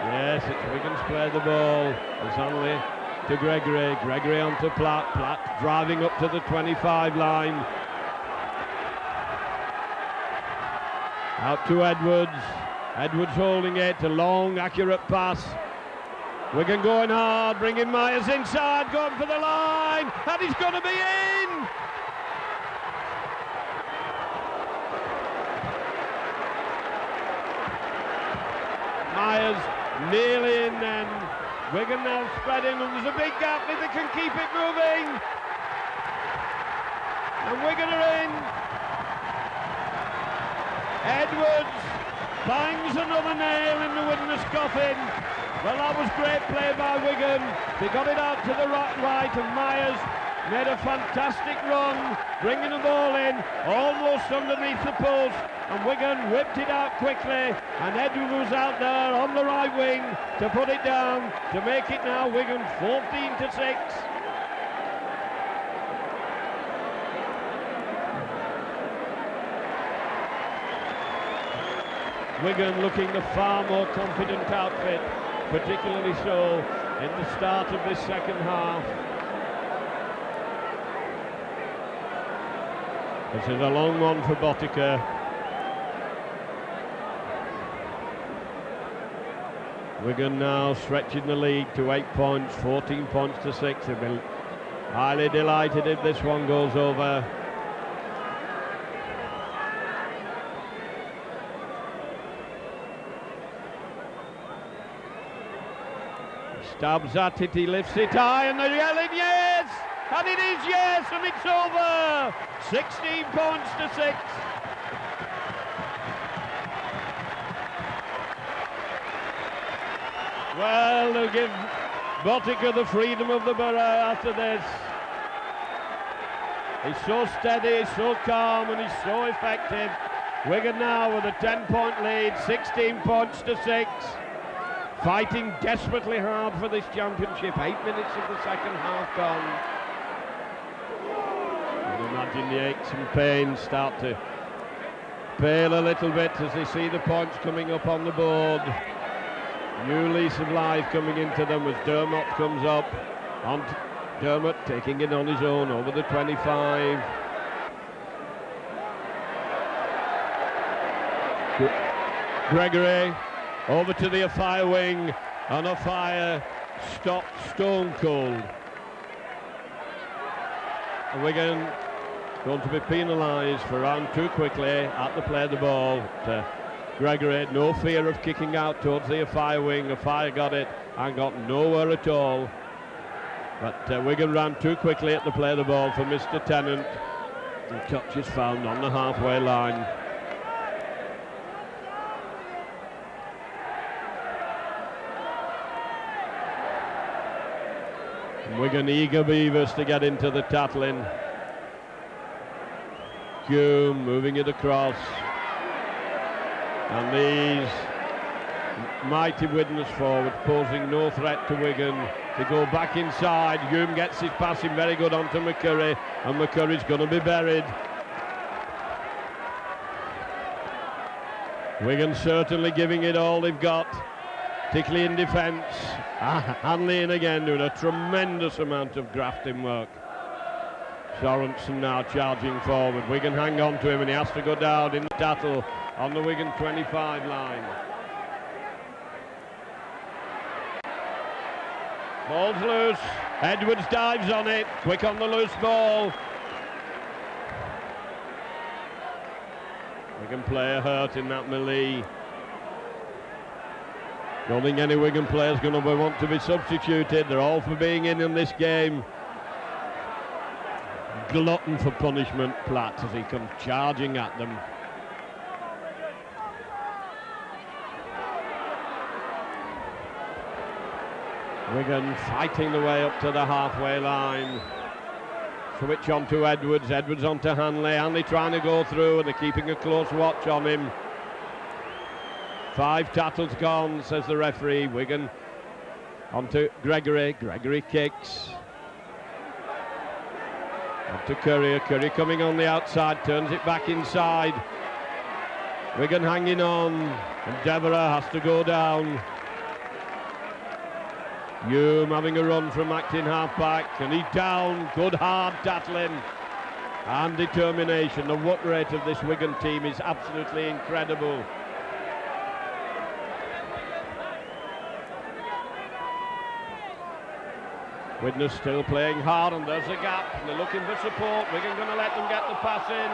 Yes, it's Wigan's play the ball. It's only to Gregory. Gregory onto Platt. Platt driving up to the 25 line. Out to Edwards. Edwards holding it. A long, accurate pass. Wigan going hard, bringing Myers inside, going for the line, and he's going to be in! Myers nearly in then. Wigan now spreading, and there's a big gap if they can keep it moving. And Wigan are in. Edwards bangs another nail in the widnes coffin. Well, that was great play by Wigan. They got it out to the right, and Myers made a fantastic run, bringing the ball in, almost underneath the post, and Wigan whipped it out quickly, and Edwards was out there on the right wing to put it down, to make it now Wigan 14-6. Wigan looking the far more confident outfit, particularly so in the start of this second half. This is a long one for Botica. Wigan now stretching the lead to 8 points, 14 points to 6. They'll be highly delighted if this one goes over. Stabs at it, he lifts it high, and they're yelling yes! And it is yes, and it's over! 16 points to 6. Well, they'll give Botica the freedom of the borough after this. He's so steady, he's so calm, and he's so effective. Wigan now with a 10-point lead, 16 points to 6. Fighting desperately hard for this championship. 8 minutes of the second half gone. You can imagine the aches and pains start to pale a little bit as they see the points coming up on the board. New lease of life coming into them as Dermot comes up. On Dermot taking it on his own over the 25. Gregory over to the Afire wing, and Afire stopped stone cold. And Wigan going to be penalised for round too quickly at the play of the ball. Gregory, no fear of kicking out towards the Afire wing. Afire got it and got nowhere at all. But Wigan ran too quickly at the play of the ball for Mr. Tennant. And touch is found on the halfway line. Wigan eager beavers to get into the tattling. Hume moving it across. And these mighty widnes forward posing no threat to Wigan. They go back inside. Hume gets his passing very good onto McCurry, and McCurry's going to be buried. Wigan certainly giving it all they've got, particularly in defence. Hanley in again, doing a tremendous amount of grafting work. Sorensen now charging forward. Wigan hang on to him, and he has to go down in the tattle on the Wigan 25 line. Ball's loose. Edwards dives on it. Quick on the loose ball. Wigan player hurt in that melee. Don't think any Wigan player's going to want to be substituted. They're all for being in this game. Glutton for punishment, Platt, as he comes charging at them. Wigan fighting the way up to the halfway line. Switch on to Edwards. Edwards on to Hanley. Hanley trying to go through, and they're keeping a close watch on him. 5 tattles gone, says the referee. Wigan on to Gregory. Gregory kicks. On to Curry. Curry coming on the outside, turns it back inside. Wigan hanging on, and Deborah has to go down. Hume having a run from acting half-back, and he's down. Good hard tattling and determination. The work rate of this Wigan team is absolutely incredible. Widnes still playing hard, and there's a gap. They're looking for support. Wigan going to let them get the pass in.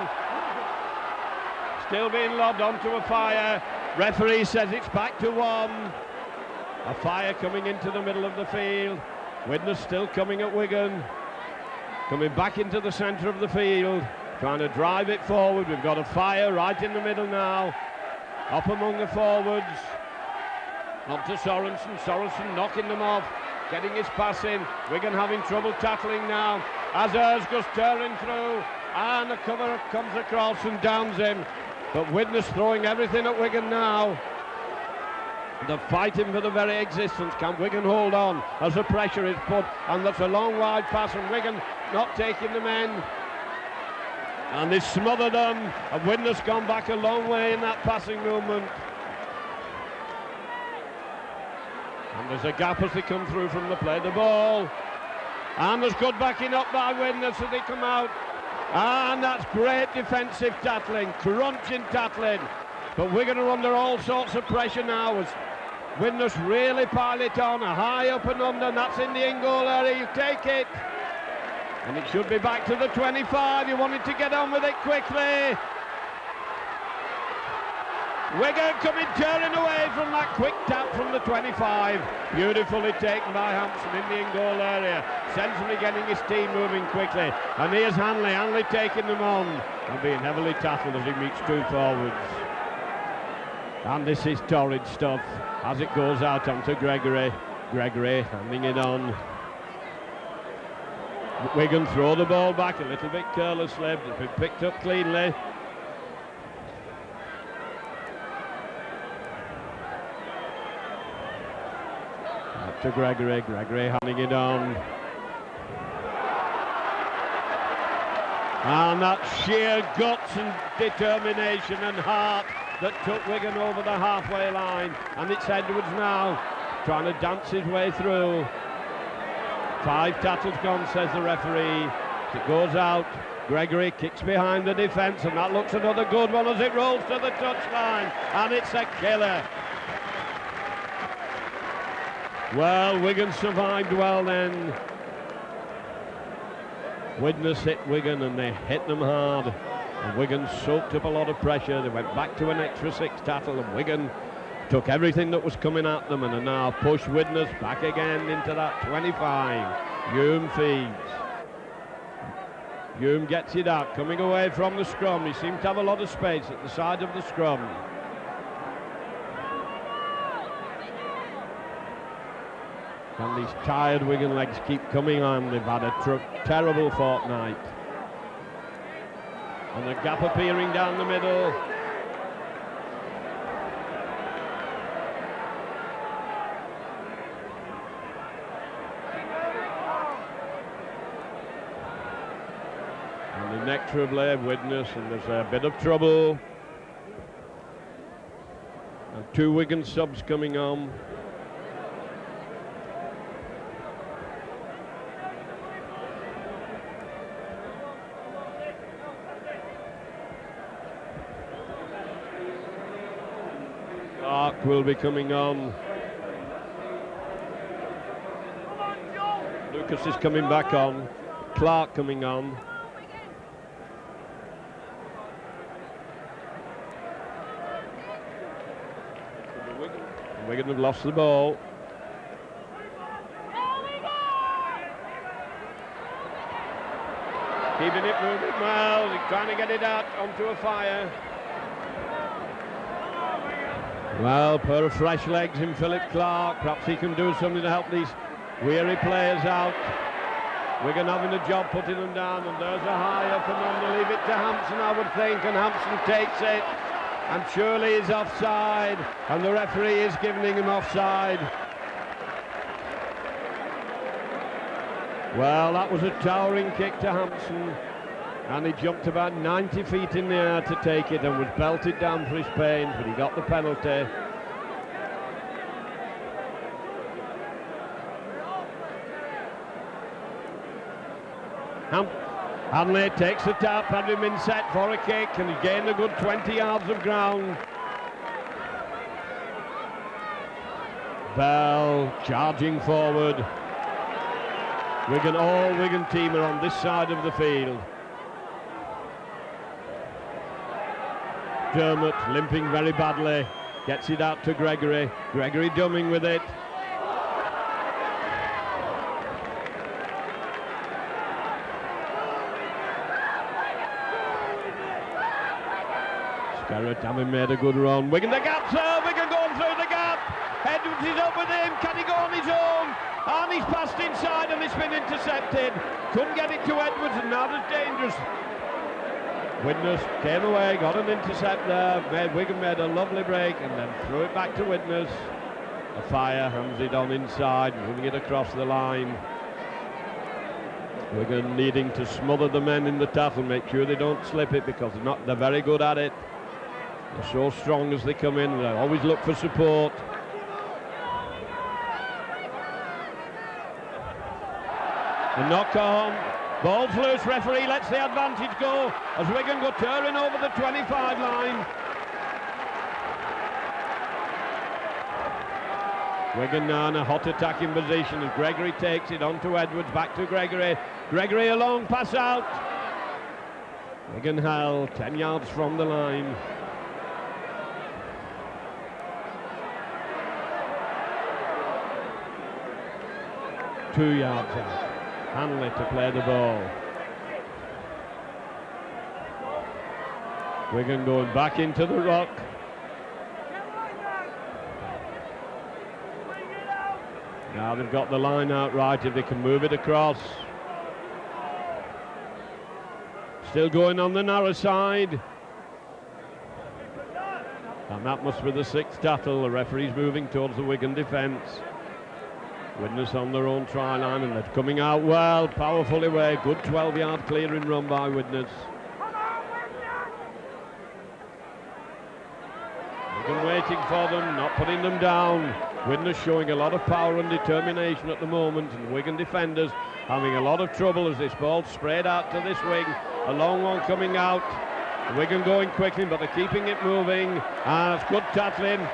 Still being lobbed onto a fire. Referee says it's back to 1. A fire coming into the middle of the field. Widnes still coming at Wigan. Coming back into the centre of the field. Trying to drive it forward. We've got a fire right in the middle now. Up among the forwards. On to Sorensen. Sorensen knocking them off. Getting his pass in. Wigan having trouble tackling now. Azers goes tearing through. And a cover comes across and downs him. But Widnes throwing everything at Wigan now. They're fighting for the very existence. Can Wigan hold on as the pressure is put? And that's a long wide pass, and Wigan not taking the men. And they smother them. And Widnes gone back a long way in that passing movement. And there's a gap as they come through from the play. The ball. And there's good backing up by Widnes as they come out. And that's great defensive tackling, crunching tackling. But Wigan are under all sorts of pressure now as Widnes really pile it on. A high up and under, and that's in the in-goal area. You take it. And it should be back to the 25. You wanted to get on with it quickly. Wigan coming tearing away from that quick tap from the 25. Beautifully taken by Hampson in the in-goal area. Sensibly getting his team moving quickly. And here's Hanley. Hanley taking them on. And being heavily tackled as he meets 2 forwards. And this is torrid stuff as it goes out onto Gregory. Gregory handing it on. Wigan throw the ball back a little bit carelessly. It's been picked up cleanly. Up to Gregory. Gregory handing it on. And that sheer guts and determination and heart that took Wigan over the halfway line. And it's Edwards now trying to dance his way through. 5 tackles gone, says the referee. It goes out. Gregory kicks behind the defence, and that looks another good one as it rolls to the touchline. And it's a killer. Well, Wigan survived well then. Widnes hit Wigan and they hit them hard. And Wigan soaked up a lot of pressure. They went back to an extra 6 tackle, and Wigan took everything that was coming at them and are now pushed Widnes back again into that 25. Hume feeds. Hume gets it out, coming away from the scrum. He seemed to have a lot of space at the side of the scrum. And these tired Wigan legs keep coming on. They've had a terrible fortnight. And a gap appearing down the middle. And inexorably Widnes, and there's a bit of trouble. And 2 Wigan subs coming on. Clark will be coming on. Lucas is coming back on. Clark coming on. Wigan have lost the ball. Keeping it moving well. He's trying to get it out onto a fire. Well, pair of fresh legs in Philip Clark. Perhaps he can do something to help these weary players out. Wigan having a job putting them down, and there's a high up and on. They leave it to Hampson, I would think, and Hampson takes it. And surely he's offside, and the referee is giving him offside. Well, that was a towering kick to Hampson, and he jumped about 90 feet in the air to take it and was belted down for his pains, but he got the penalty. Hanley takes the tap, had him in set for a kick, and he gained a good 20 yards of ground. Bell charging forward. All Wigan team are on this side of the field. Dermot limping very badly, gets it out to Gregory. Gregory dumming with it. Scarrett having made a good run. Wigan the gap, sir. Wigan going through the gap. Edwards is up with him. Can he go on his own? And he's passed inside and it's been intercepted. Couldn't get it to Edwards, and now it's dangerous. Widnes came away, got an intercept there. Wigan made a lovely break and then threw it back to Widnes. A fire hands it on inside, moving it across the line. Wigan needing to smother the men in the tackle, make sure they don't slip it, because they're very good at it. They're so strong as they come in, they always look for support. The knock on, ball's loose, referee lets the advantage go as Wigan go tearing over the 25 line. Wigan now in a hot attacking position as Gregory takes it on to Edwards, back to Gregory. Gregory a long pass out. Wigan held 10 yards from the line. Two yards out. Hanley to play the ball. Wigan going back into the rock. Now they've got the line out right, if they can move it across. Still going on the narrow side. And that must be the sixth tackle. The referee's moving towards the Wigan defence. Widnes on their own try line, and they're coming out well, powerfully away. Good 12-yard clearing run by Widnes. Wigan waiting for them, not putting them down. Widnes showing a lot of power and determination at the moment, and Wigan defenders having a lot of trouble as this ball sprayed out to this wing. A long one coming out. Wigan going quickly, but they're keeping it moving, and it's good tackling.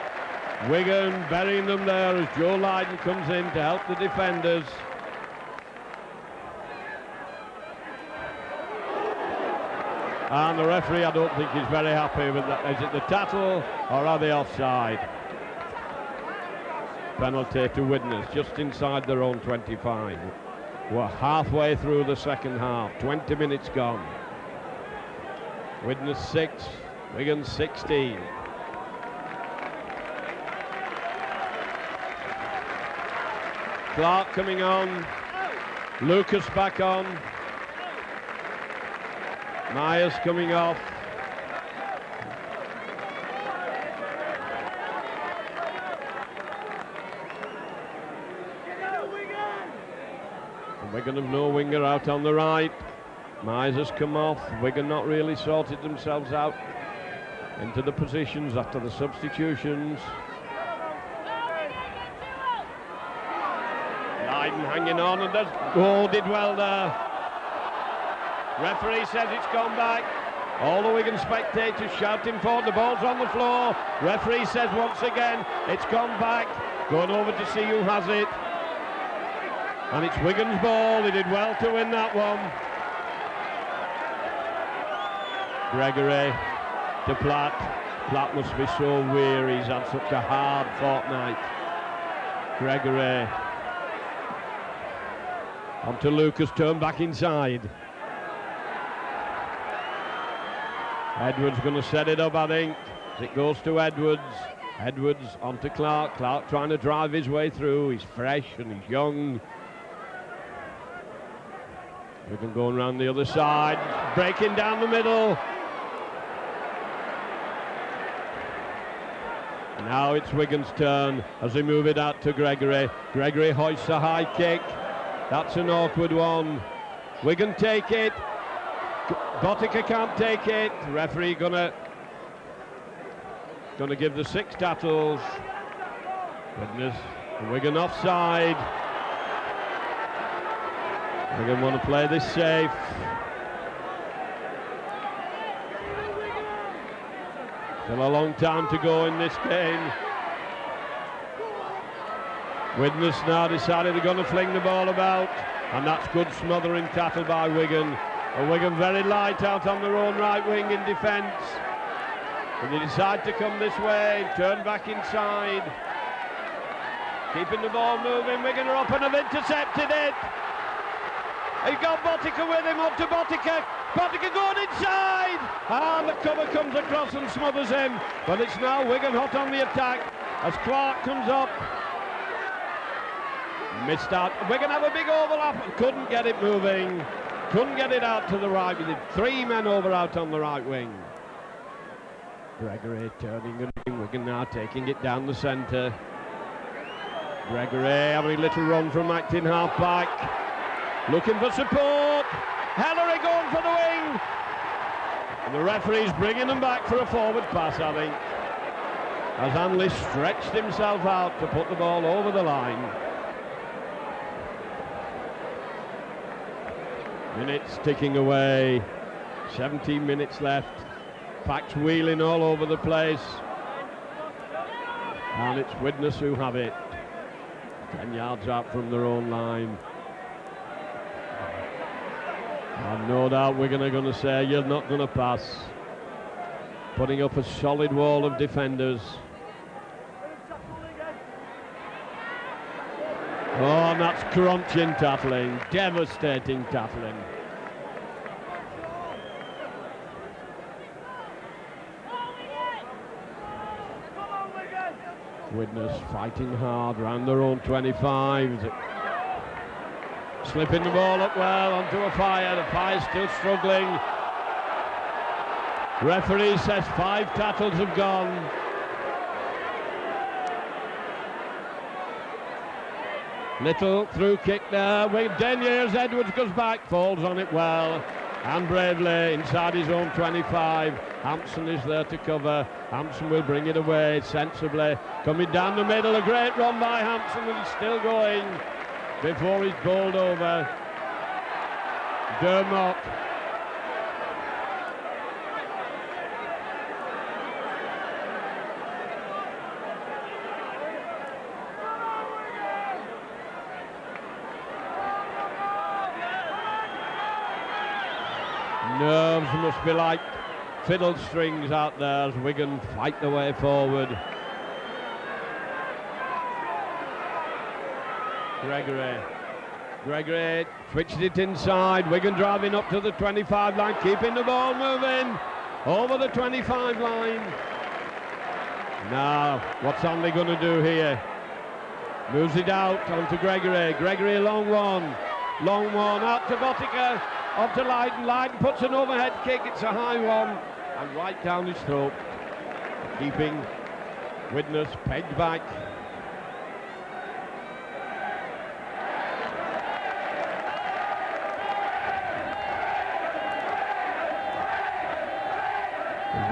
Wigan burying them there as Joe Lydon comes in to help the defenders. And the referee, I don't think he's very happy with that. Is it the tackle or are they offside? Penalty to Widnes, just inside their own 25. We're halfway through the second half, 20 minutes gone. Widnes 6, Wigan 16. Clark coming on, Lucas back on, Myers coming off. And Wigan have no winger out on the right. Myers has come off. Wigan not really sorted themselves out into the positions after the substitutions. Hanging on, and did well there. Referee says it's gone back. All the Wigan spectators shouting for it. The ball's on the floor. Referee says once again it's gone back. Going over to see who has it. And it's Wigan's ball. They did well to win that one. Gregory to Platt. Platt must be so weary. He's had such a hard fortnight. Gregory on to Lucas, turn back inside. Edwards going to set it up, I think. As it goes to Edwards. Edwards on to Clark. Clark trying to drive his way through. He's fresh and he's young. Wigan going round the other side. Breaking down the middle. Now it's Wigan's turn as they move it out to Gregory. Gregory hoists a high kick. That's an awkward one. Wigan take it. Botica can't take it. Referee gonna give the 6 tackles. Goodness. Wigan offside. Wigan want to play this safe. Still a long time to go in this game. Widnes now decided they're going to fling the ball about. And that's good smothering tackle by Wigan. And Wigan very light out on their own right wing in defence. And they decide to come this way, turn back inside. Keeping the ball moving, Wigan are up and have intercepted it. He's got Botica with him, up to Botica. Botica going inside. And the cover comes across and smothers him. But it's now Wigan hot on the attack as Clark comes up. Missed out. Wigan have a big overlap and couldn't get it moving. Couldn't get it out to the right with 3 men over out on the right wing. Gregory turning and Wigan now taking it down the centre. Gregory having a little run from acting half back. Looking for support. Hellery going for the wing. And the referee's bringing them back for a forward pass, I think. As Hanley stretched himself out to put the ball over the line. Minutes ticking away. 17 minutes left. Packs wheeling all over the place. And it's Widnes who have it. 10 yards out from their own line. And no doubt Wigan are going to say, you're not going to pass. Putting up a solid wall of defenders. Oh, and that's crunching tackling, devastating tackling. Widnes fighting hard round their own 25. Slipping the ball up well onto a fire. The fire's still struggling. Referee says 5 tackles have gone. Little through kick there. Denyears, Edwards goes back, falls on it well. And bravely inside his own 25. Hampson is there to cover. Hampson will bring it away sensibly. Coming down the middle, a great run by Hampson, and he's still going before he's bowled over. Dermot. Nerves must be like fiddle strings out there as Wigan fight their way forward. Gregory switched it inside. Wigan driving up to the 25 line, keeping the ball moving over the 25 line. Now, what's Hanley going to do here? Moves it out onto Gregory. Gregory, long one out to Botica. Up to Lydon. Lydon puts an overhead kick. It's a high one and right down his throat. Keeping Widnes pegged back.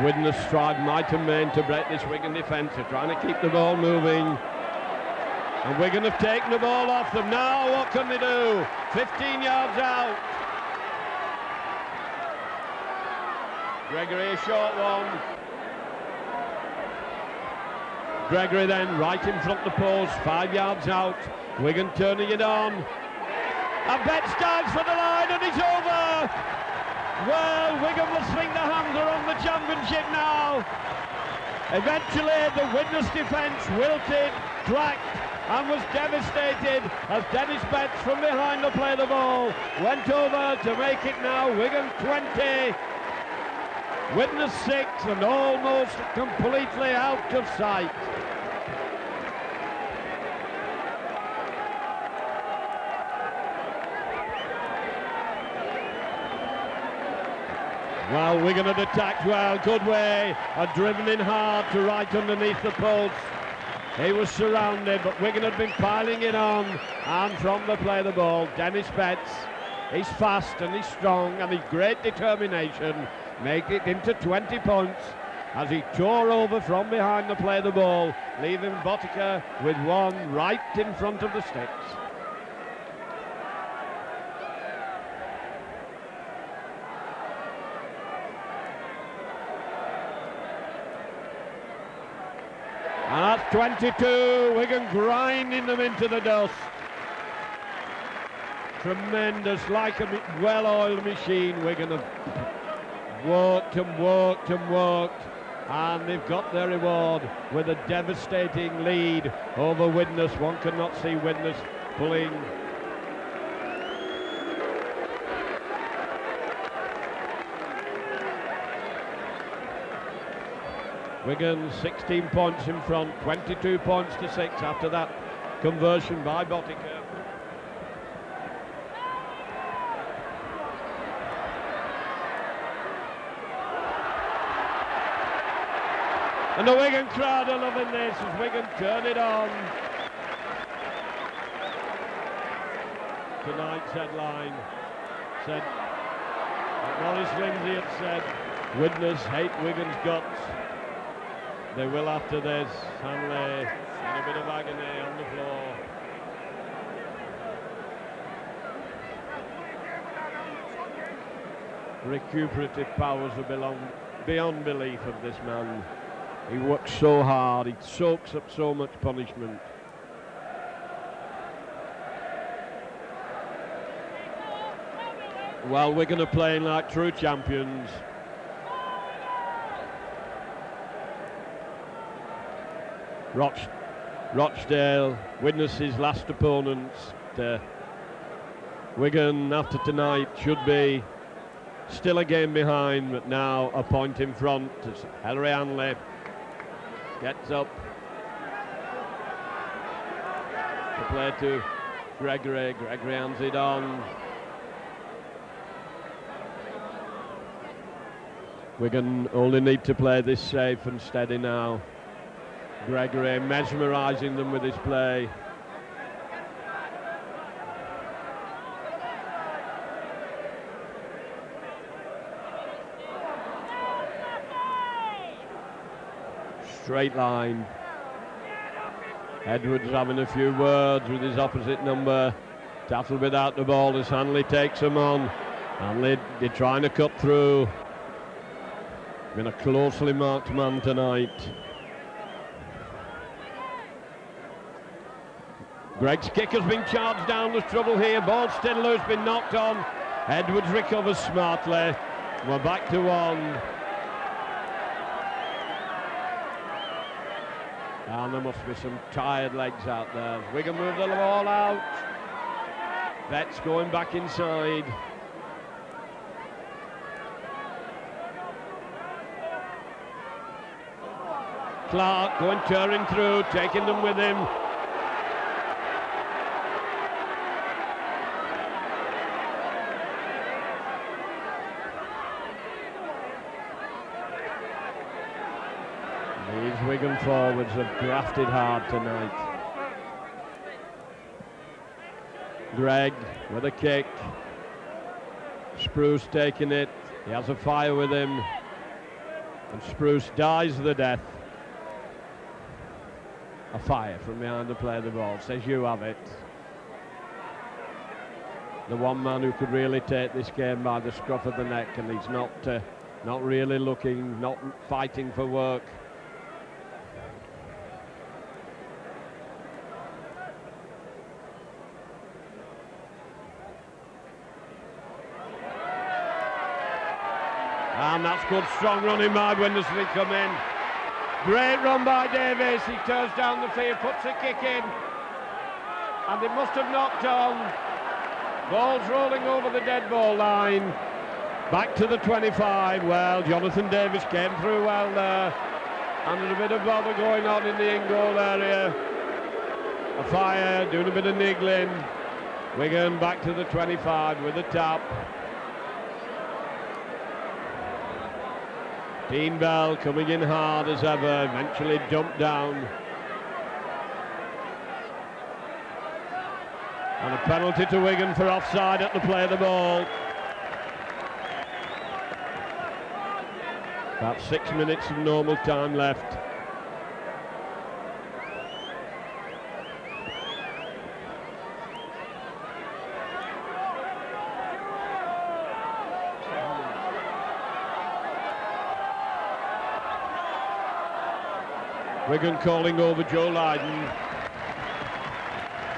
Widnes strive might and main to break this Wigan defence. They're trying to keep the ball moving. And Wigan have taken the ball off them. Now what can they do? 15 yards out. Gregory, a short one. Gregory then right in front of the post, 5 yards out. Wigan turning it on. And Betts dives for the line and it's over. Well, Wigan will swing their hands around the championship now. Eventually the Widnes defence wilted, cracked and was devastated as Dennis Betts from behind the play the ball went over to make it now Wigan 20. Widnes 6 and almost completely out of sight. Well, Wigan had attacked well, good way, had driven in hard to right underneath the post. He was surrounded, but Wigan had been piling it on, and from the play the ball, Dennis Betts, he's fast and he's strong and he's great determination. Make it into 20 points as he tore over from behind the play the ball, leaving Botica with one right in front of the sticks. And that's 22, Wigan grinding them into the dust. Tremendous, like a well-oiled machine. Wigan have worked and worked and worked, and they've got their reward with a devastating lead over Widnes. One cannot see Widnes pulling. Wigan 16 points in front, 22 points to 6 after that conversion by Botica. And the Wigan crowd are loving this as Wigan turn it on. Tonight's headline said, Maurice Lindsay had said, Widnes hate Wigan's guts. They will after this. Hanley in a bit of agony on the floor. Recuperative powers are beyond belief of this man. He works so hard, he soaks up so much punishment. Well, Wigan are playing like true champions. Rochdale, Widnes' last opponents. Wigan, after tonight, should be still a game behind, but now a point in front as Henry Hanley gets up to play to Gregory. Gregory hands it on. Wigan only need to play this safe and steady now. Gregory mesmerising them with his play. Straight line. Edwards having a few words with his opposite number. Tattle without the ball as Hanley takes him on. Hanley, they're trying to cut through. Been a closely marked man tonight. Greg's kick has been charged down. There's trouble here. Ball still loose, been knocked on. Edwards recovers smartly. We're back to one. And there must be some tired legs out there. Wigan move the ball out. Betts going back inside. Clark going tearing through, taking them with him. These Wigan forwards have grafted hard tonight. Greg with a kick. Spruce taking it. He has a fire with him. And Spruce dies the death. A fire from behind the play of the ball. Says you have it. The one man who could really take this game by the scruff of the neck, and he's not really looking, not fighting for work. And that's good, strong running by Widnes as they come in. Great run by Davies, he turns down the field, puts a kick in, and it must have knocked on. Ball's rolling over the dead ball line, back to the 25. Well, Jonathan Davies came through well there, and there's a bit of bother going on in the in-goal area. A fire, doing a bit of niggling. Wigan back to the 25 with a tap. Dean Bell coming in hard as ever, eventually dumped down. And a penalty to Wigan for offside at the play of the ball. About 6 minutes of normal time left. Wigan calling over Joe Lydon.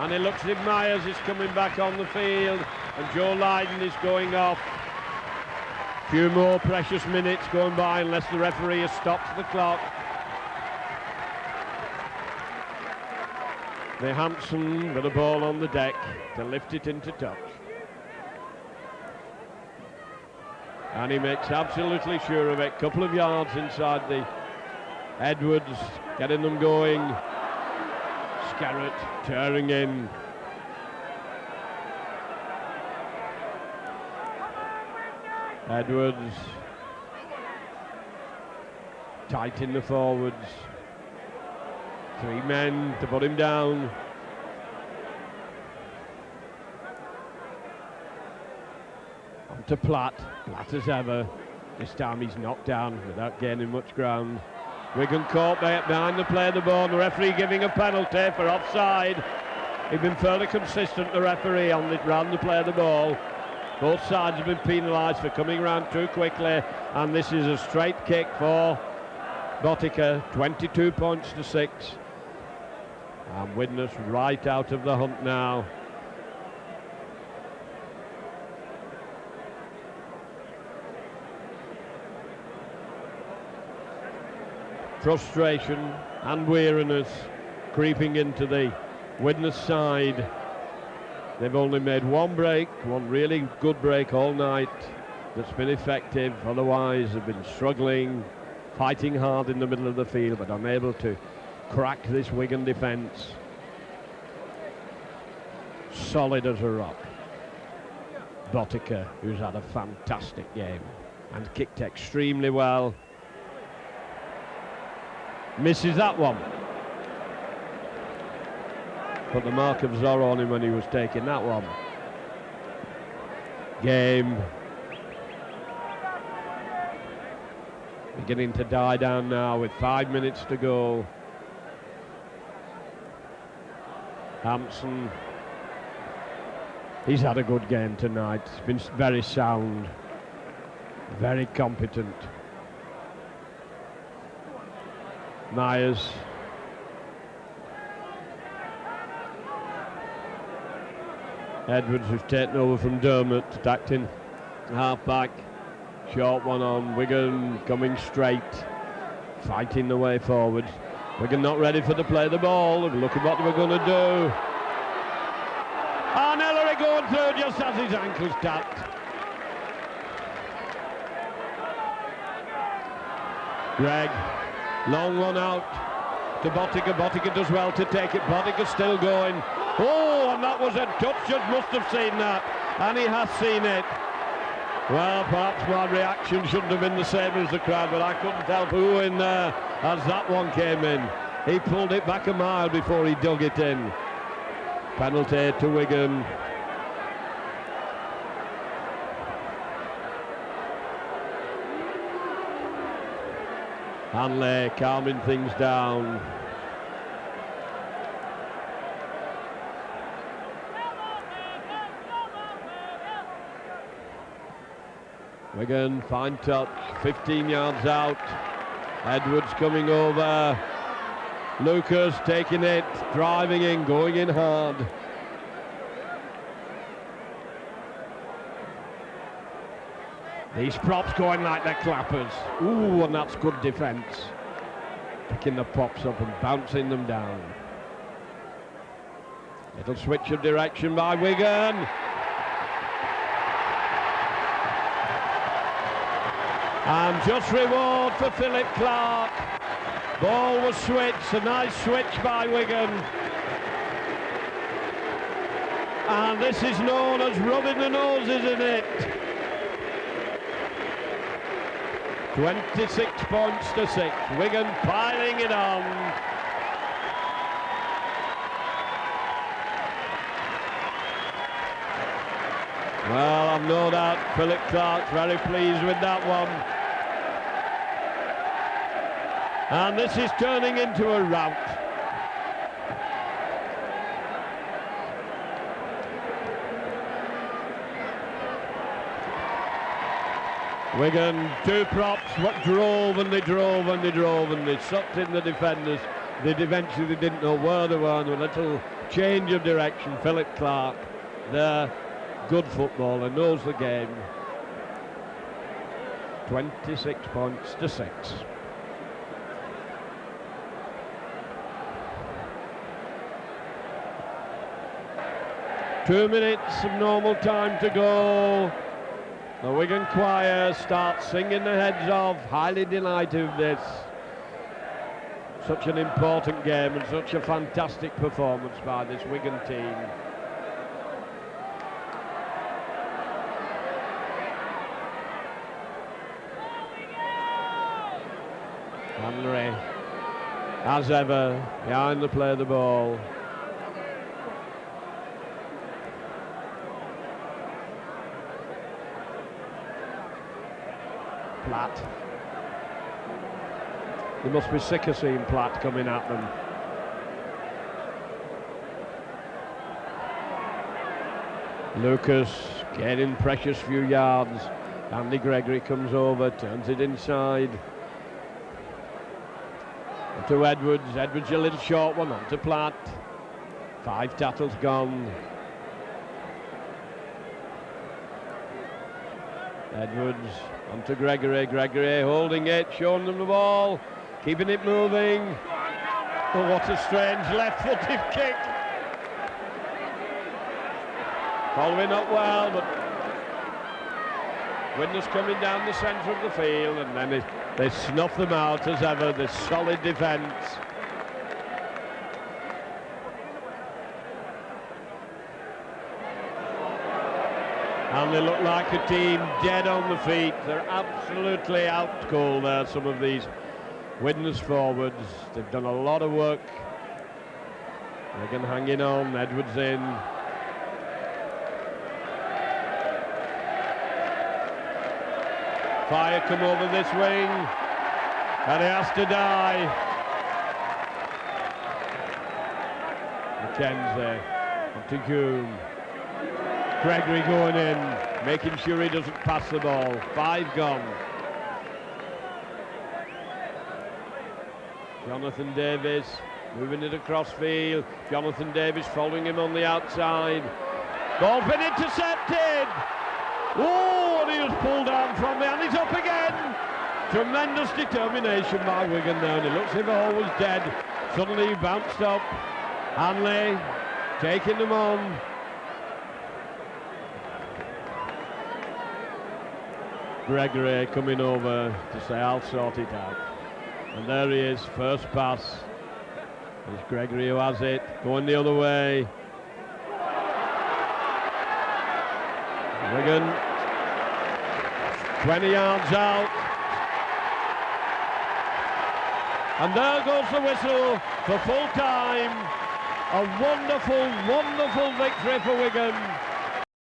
And it looks as if Myers is coming back on the field, and Joe Lydon is going off. A few more precious minutes going by unless the referee has stopped the clock. The Hampson with the ball on the deck to lift it into touch. And he makes absolutely sure of it. Couple of yards inside the Edwards, getting them going. Scarrett tearing in. Edwards tight in the forwards. 3 men to put him down. On to Platt. Platt as ever. This time he's knocked down without gaining much ground. Wigan caught behind the play of the ball. The referee giving a penalty for offside. He's been fairly consistent, the referee, on round the play of the ball. Both sides have been penalised for coming round too quickly, and this is a straight kick for Botica. 22 points to 6. And Widnes right out of the hunt now. Frustration and weariness creeping into the Widnes side. They've only made one break, one really good break all night that's been effective. Otherwise they've been struggling, fighting hard in the middle of the field, but unable to crack this Wigan defence. Solid as a rock. Botica, who's had a fantastic game and kicked extremely well. Misses that one. Put the mark of Zorro on him when he was taking that one. Game beginning to die down now with 5 minutes to go. Hampson, he's had a good game tonight. He's been very sound, very competent. Myers. Edwards, who's taken over from Dermot, attacked in half back. Short one on Wigan, coming straight, fighting the way forward. Wigan not ready for the play of the ball. Look at what they were going to do. And Ellery going through just as his ankle's tapped. Greg, long one out to Botica. Botica does well to take it. Botica's still going. Oh, and that was a touch. Just must have seen that, and he has seen it. Well, perhaps my reaction shouldn't have been the same as the crowd, but I couldn't help who in there as that one came in. He pulled it back a mile before he dug it in. Penalty to Wigan. Hanley calming things down. Wigan, fine touch, 15 yards out. Edwards coming over. Lucas taking it, driving in, going in hard. These props going like they're clappers. Ooh, and that's good defence. Picking the props up and bouncing them down. Little switch of direction by Wigan. And just reward for Philip Clark. Ball was switched, a nice switch by Wigan. And this is known as rubbing the noses in it. 26 points to 6. Wigan piling it on. Well, I've no doubt Philip Clark's very pleased with that one. And this is turning into a rout. Wigan, 2 props, what drove and they drove and they drove and they sucked in the defenders. They eventually didn't know where they were, and a little change of direction. Philip Clark, there, good footballer, knows the game. 26 points to 6. Two minutes of normal time to go. The Wigan choir starts singing the heads off. Highly delighted with this. Such an important game and such a fantastic performance by this Wigan team. Henry, as ever, behind the play of the ball. Platt. They must be sick of seeing Platt coming at them. Lucas getting precious few yards. Andy Gregory comes over, turns it inside. To Edwards. Edwards a little short one, on to Platt. 5 tackles gone. Edwards on to Gregory. Gregory holding it, showing them the ball, keeping it moving. Oh, what a strange left-footed kick. Following up well, but Widnes coming down the centre of the field, and then they snuff them out as ever. This solid defence. And they look like a team dead on the feet. They're absolutely out cold there, some of these Widnes forwards. They've done a lot of work. Wigan hanging on, Edwards in. Fire come over this wing, and he has to die. McKenzie, up to Goom. Gregory going in, making sure he doesn't pass the ball. 5 gone. Jonathan Davis moving it across field. Jonathan Davis following him on the outside. Ball been intercepted. Oh, and he was pulled down from there, and he's up again. Tremendous determination by Wigan there, and it looks as if all was dead. Suddenly he bounced up. Hanley taking them on. Gregory coming over to say, I'll sort it out. And there he is, first pass. It's Gregory who has it, going the other way. Wigan 20 yards out. And there goes the whistle for full time. A wonderful, wonderful victory for Wigan.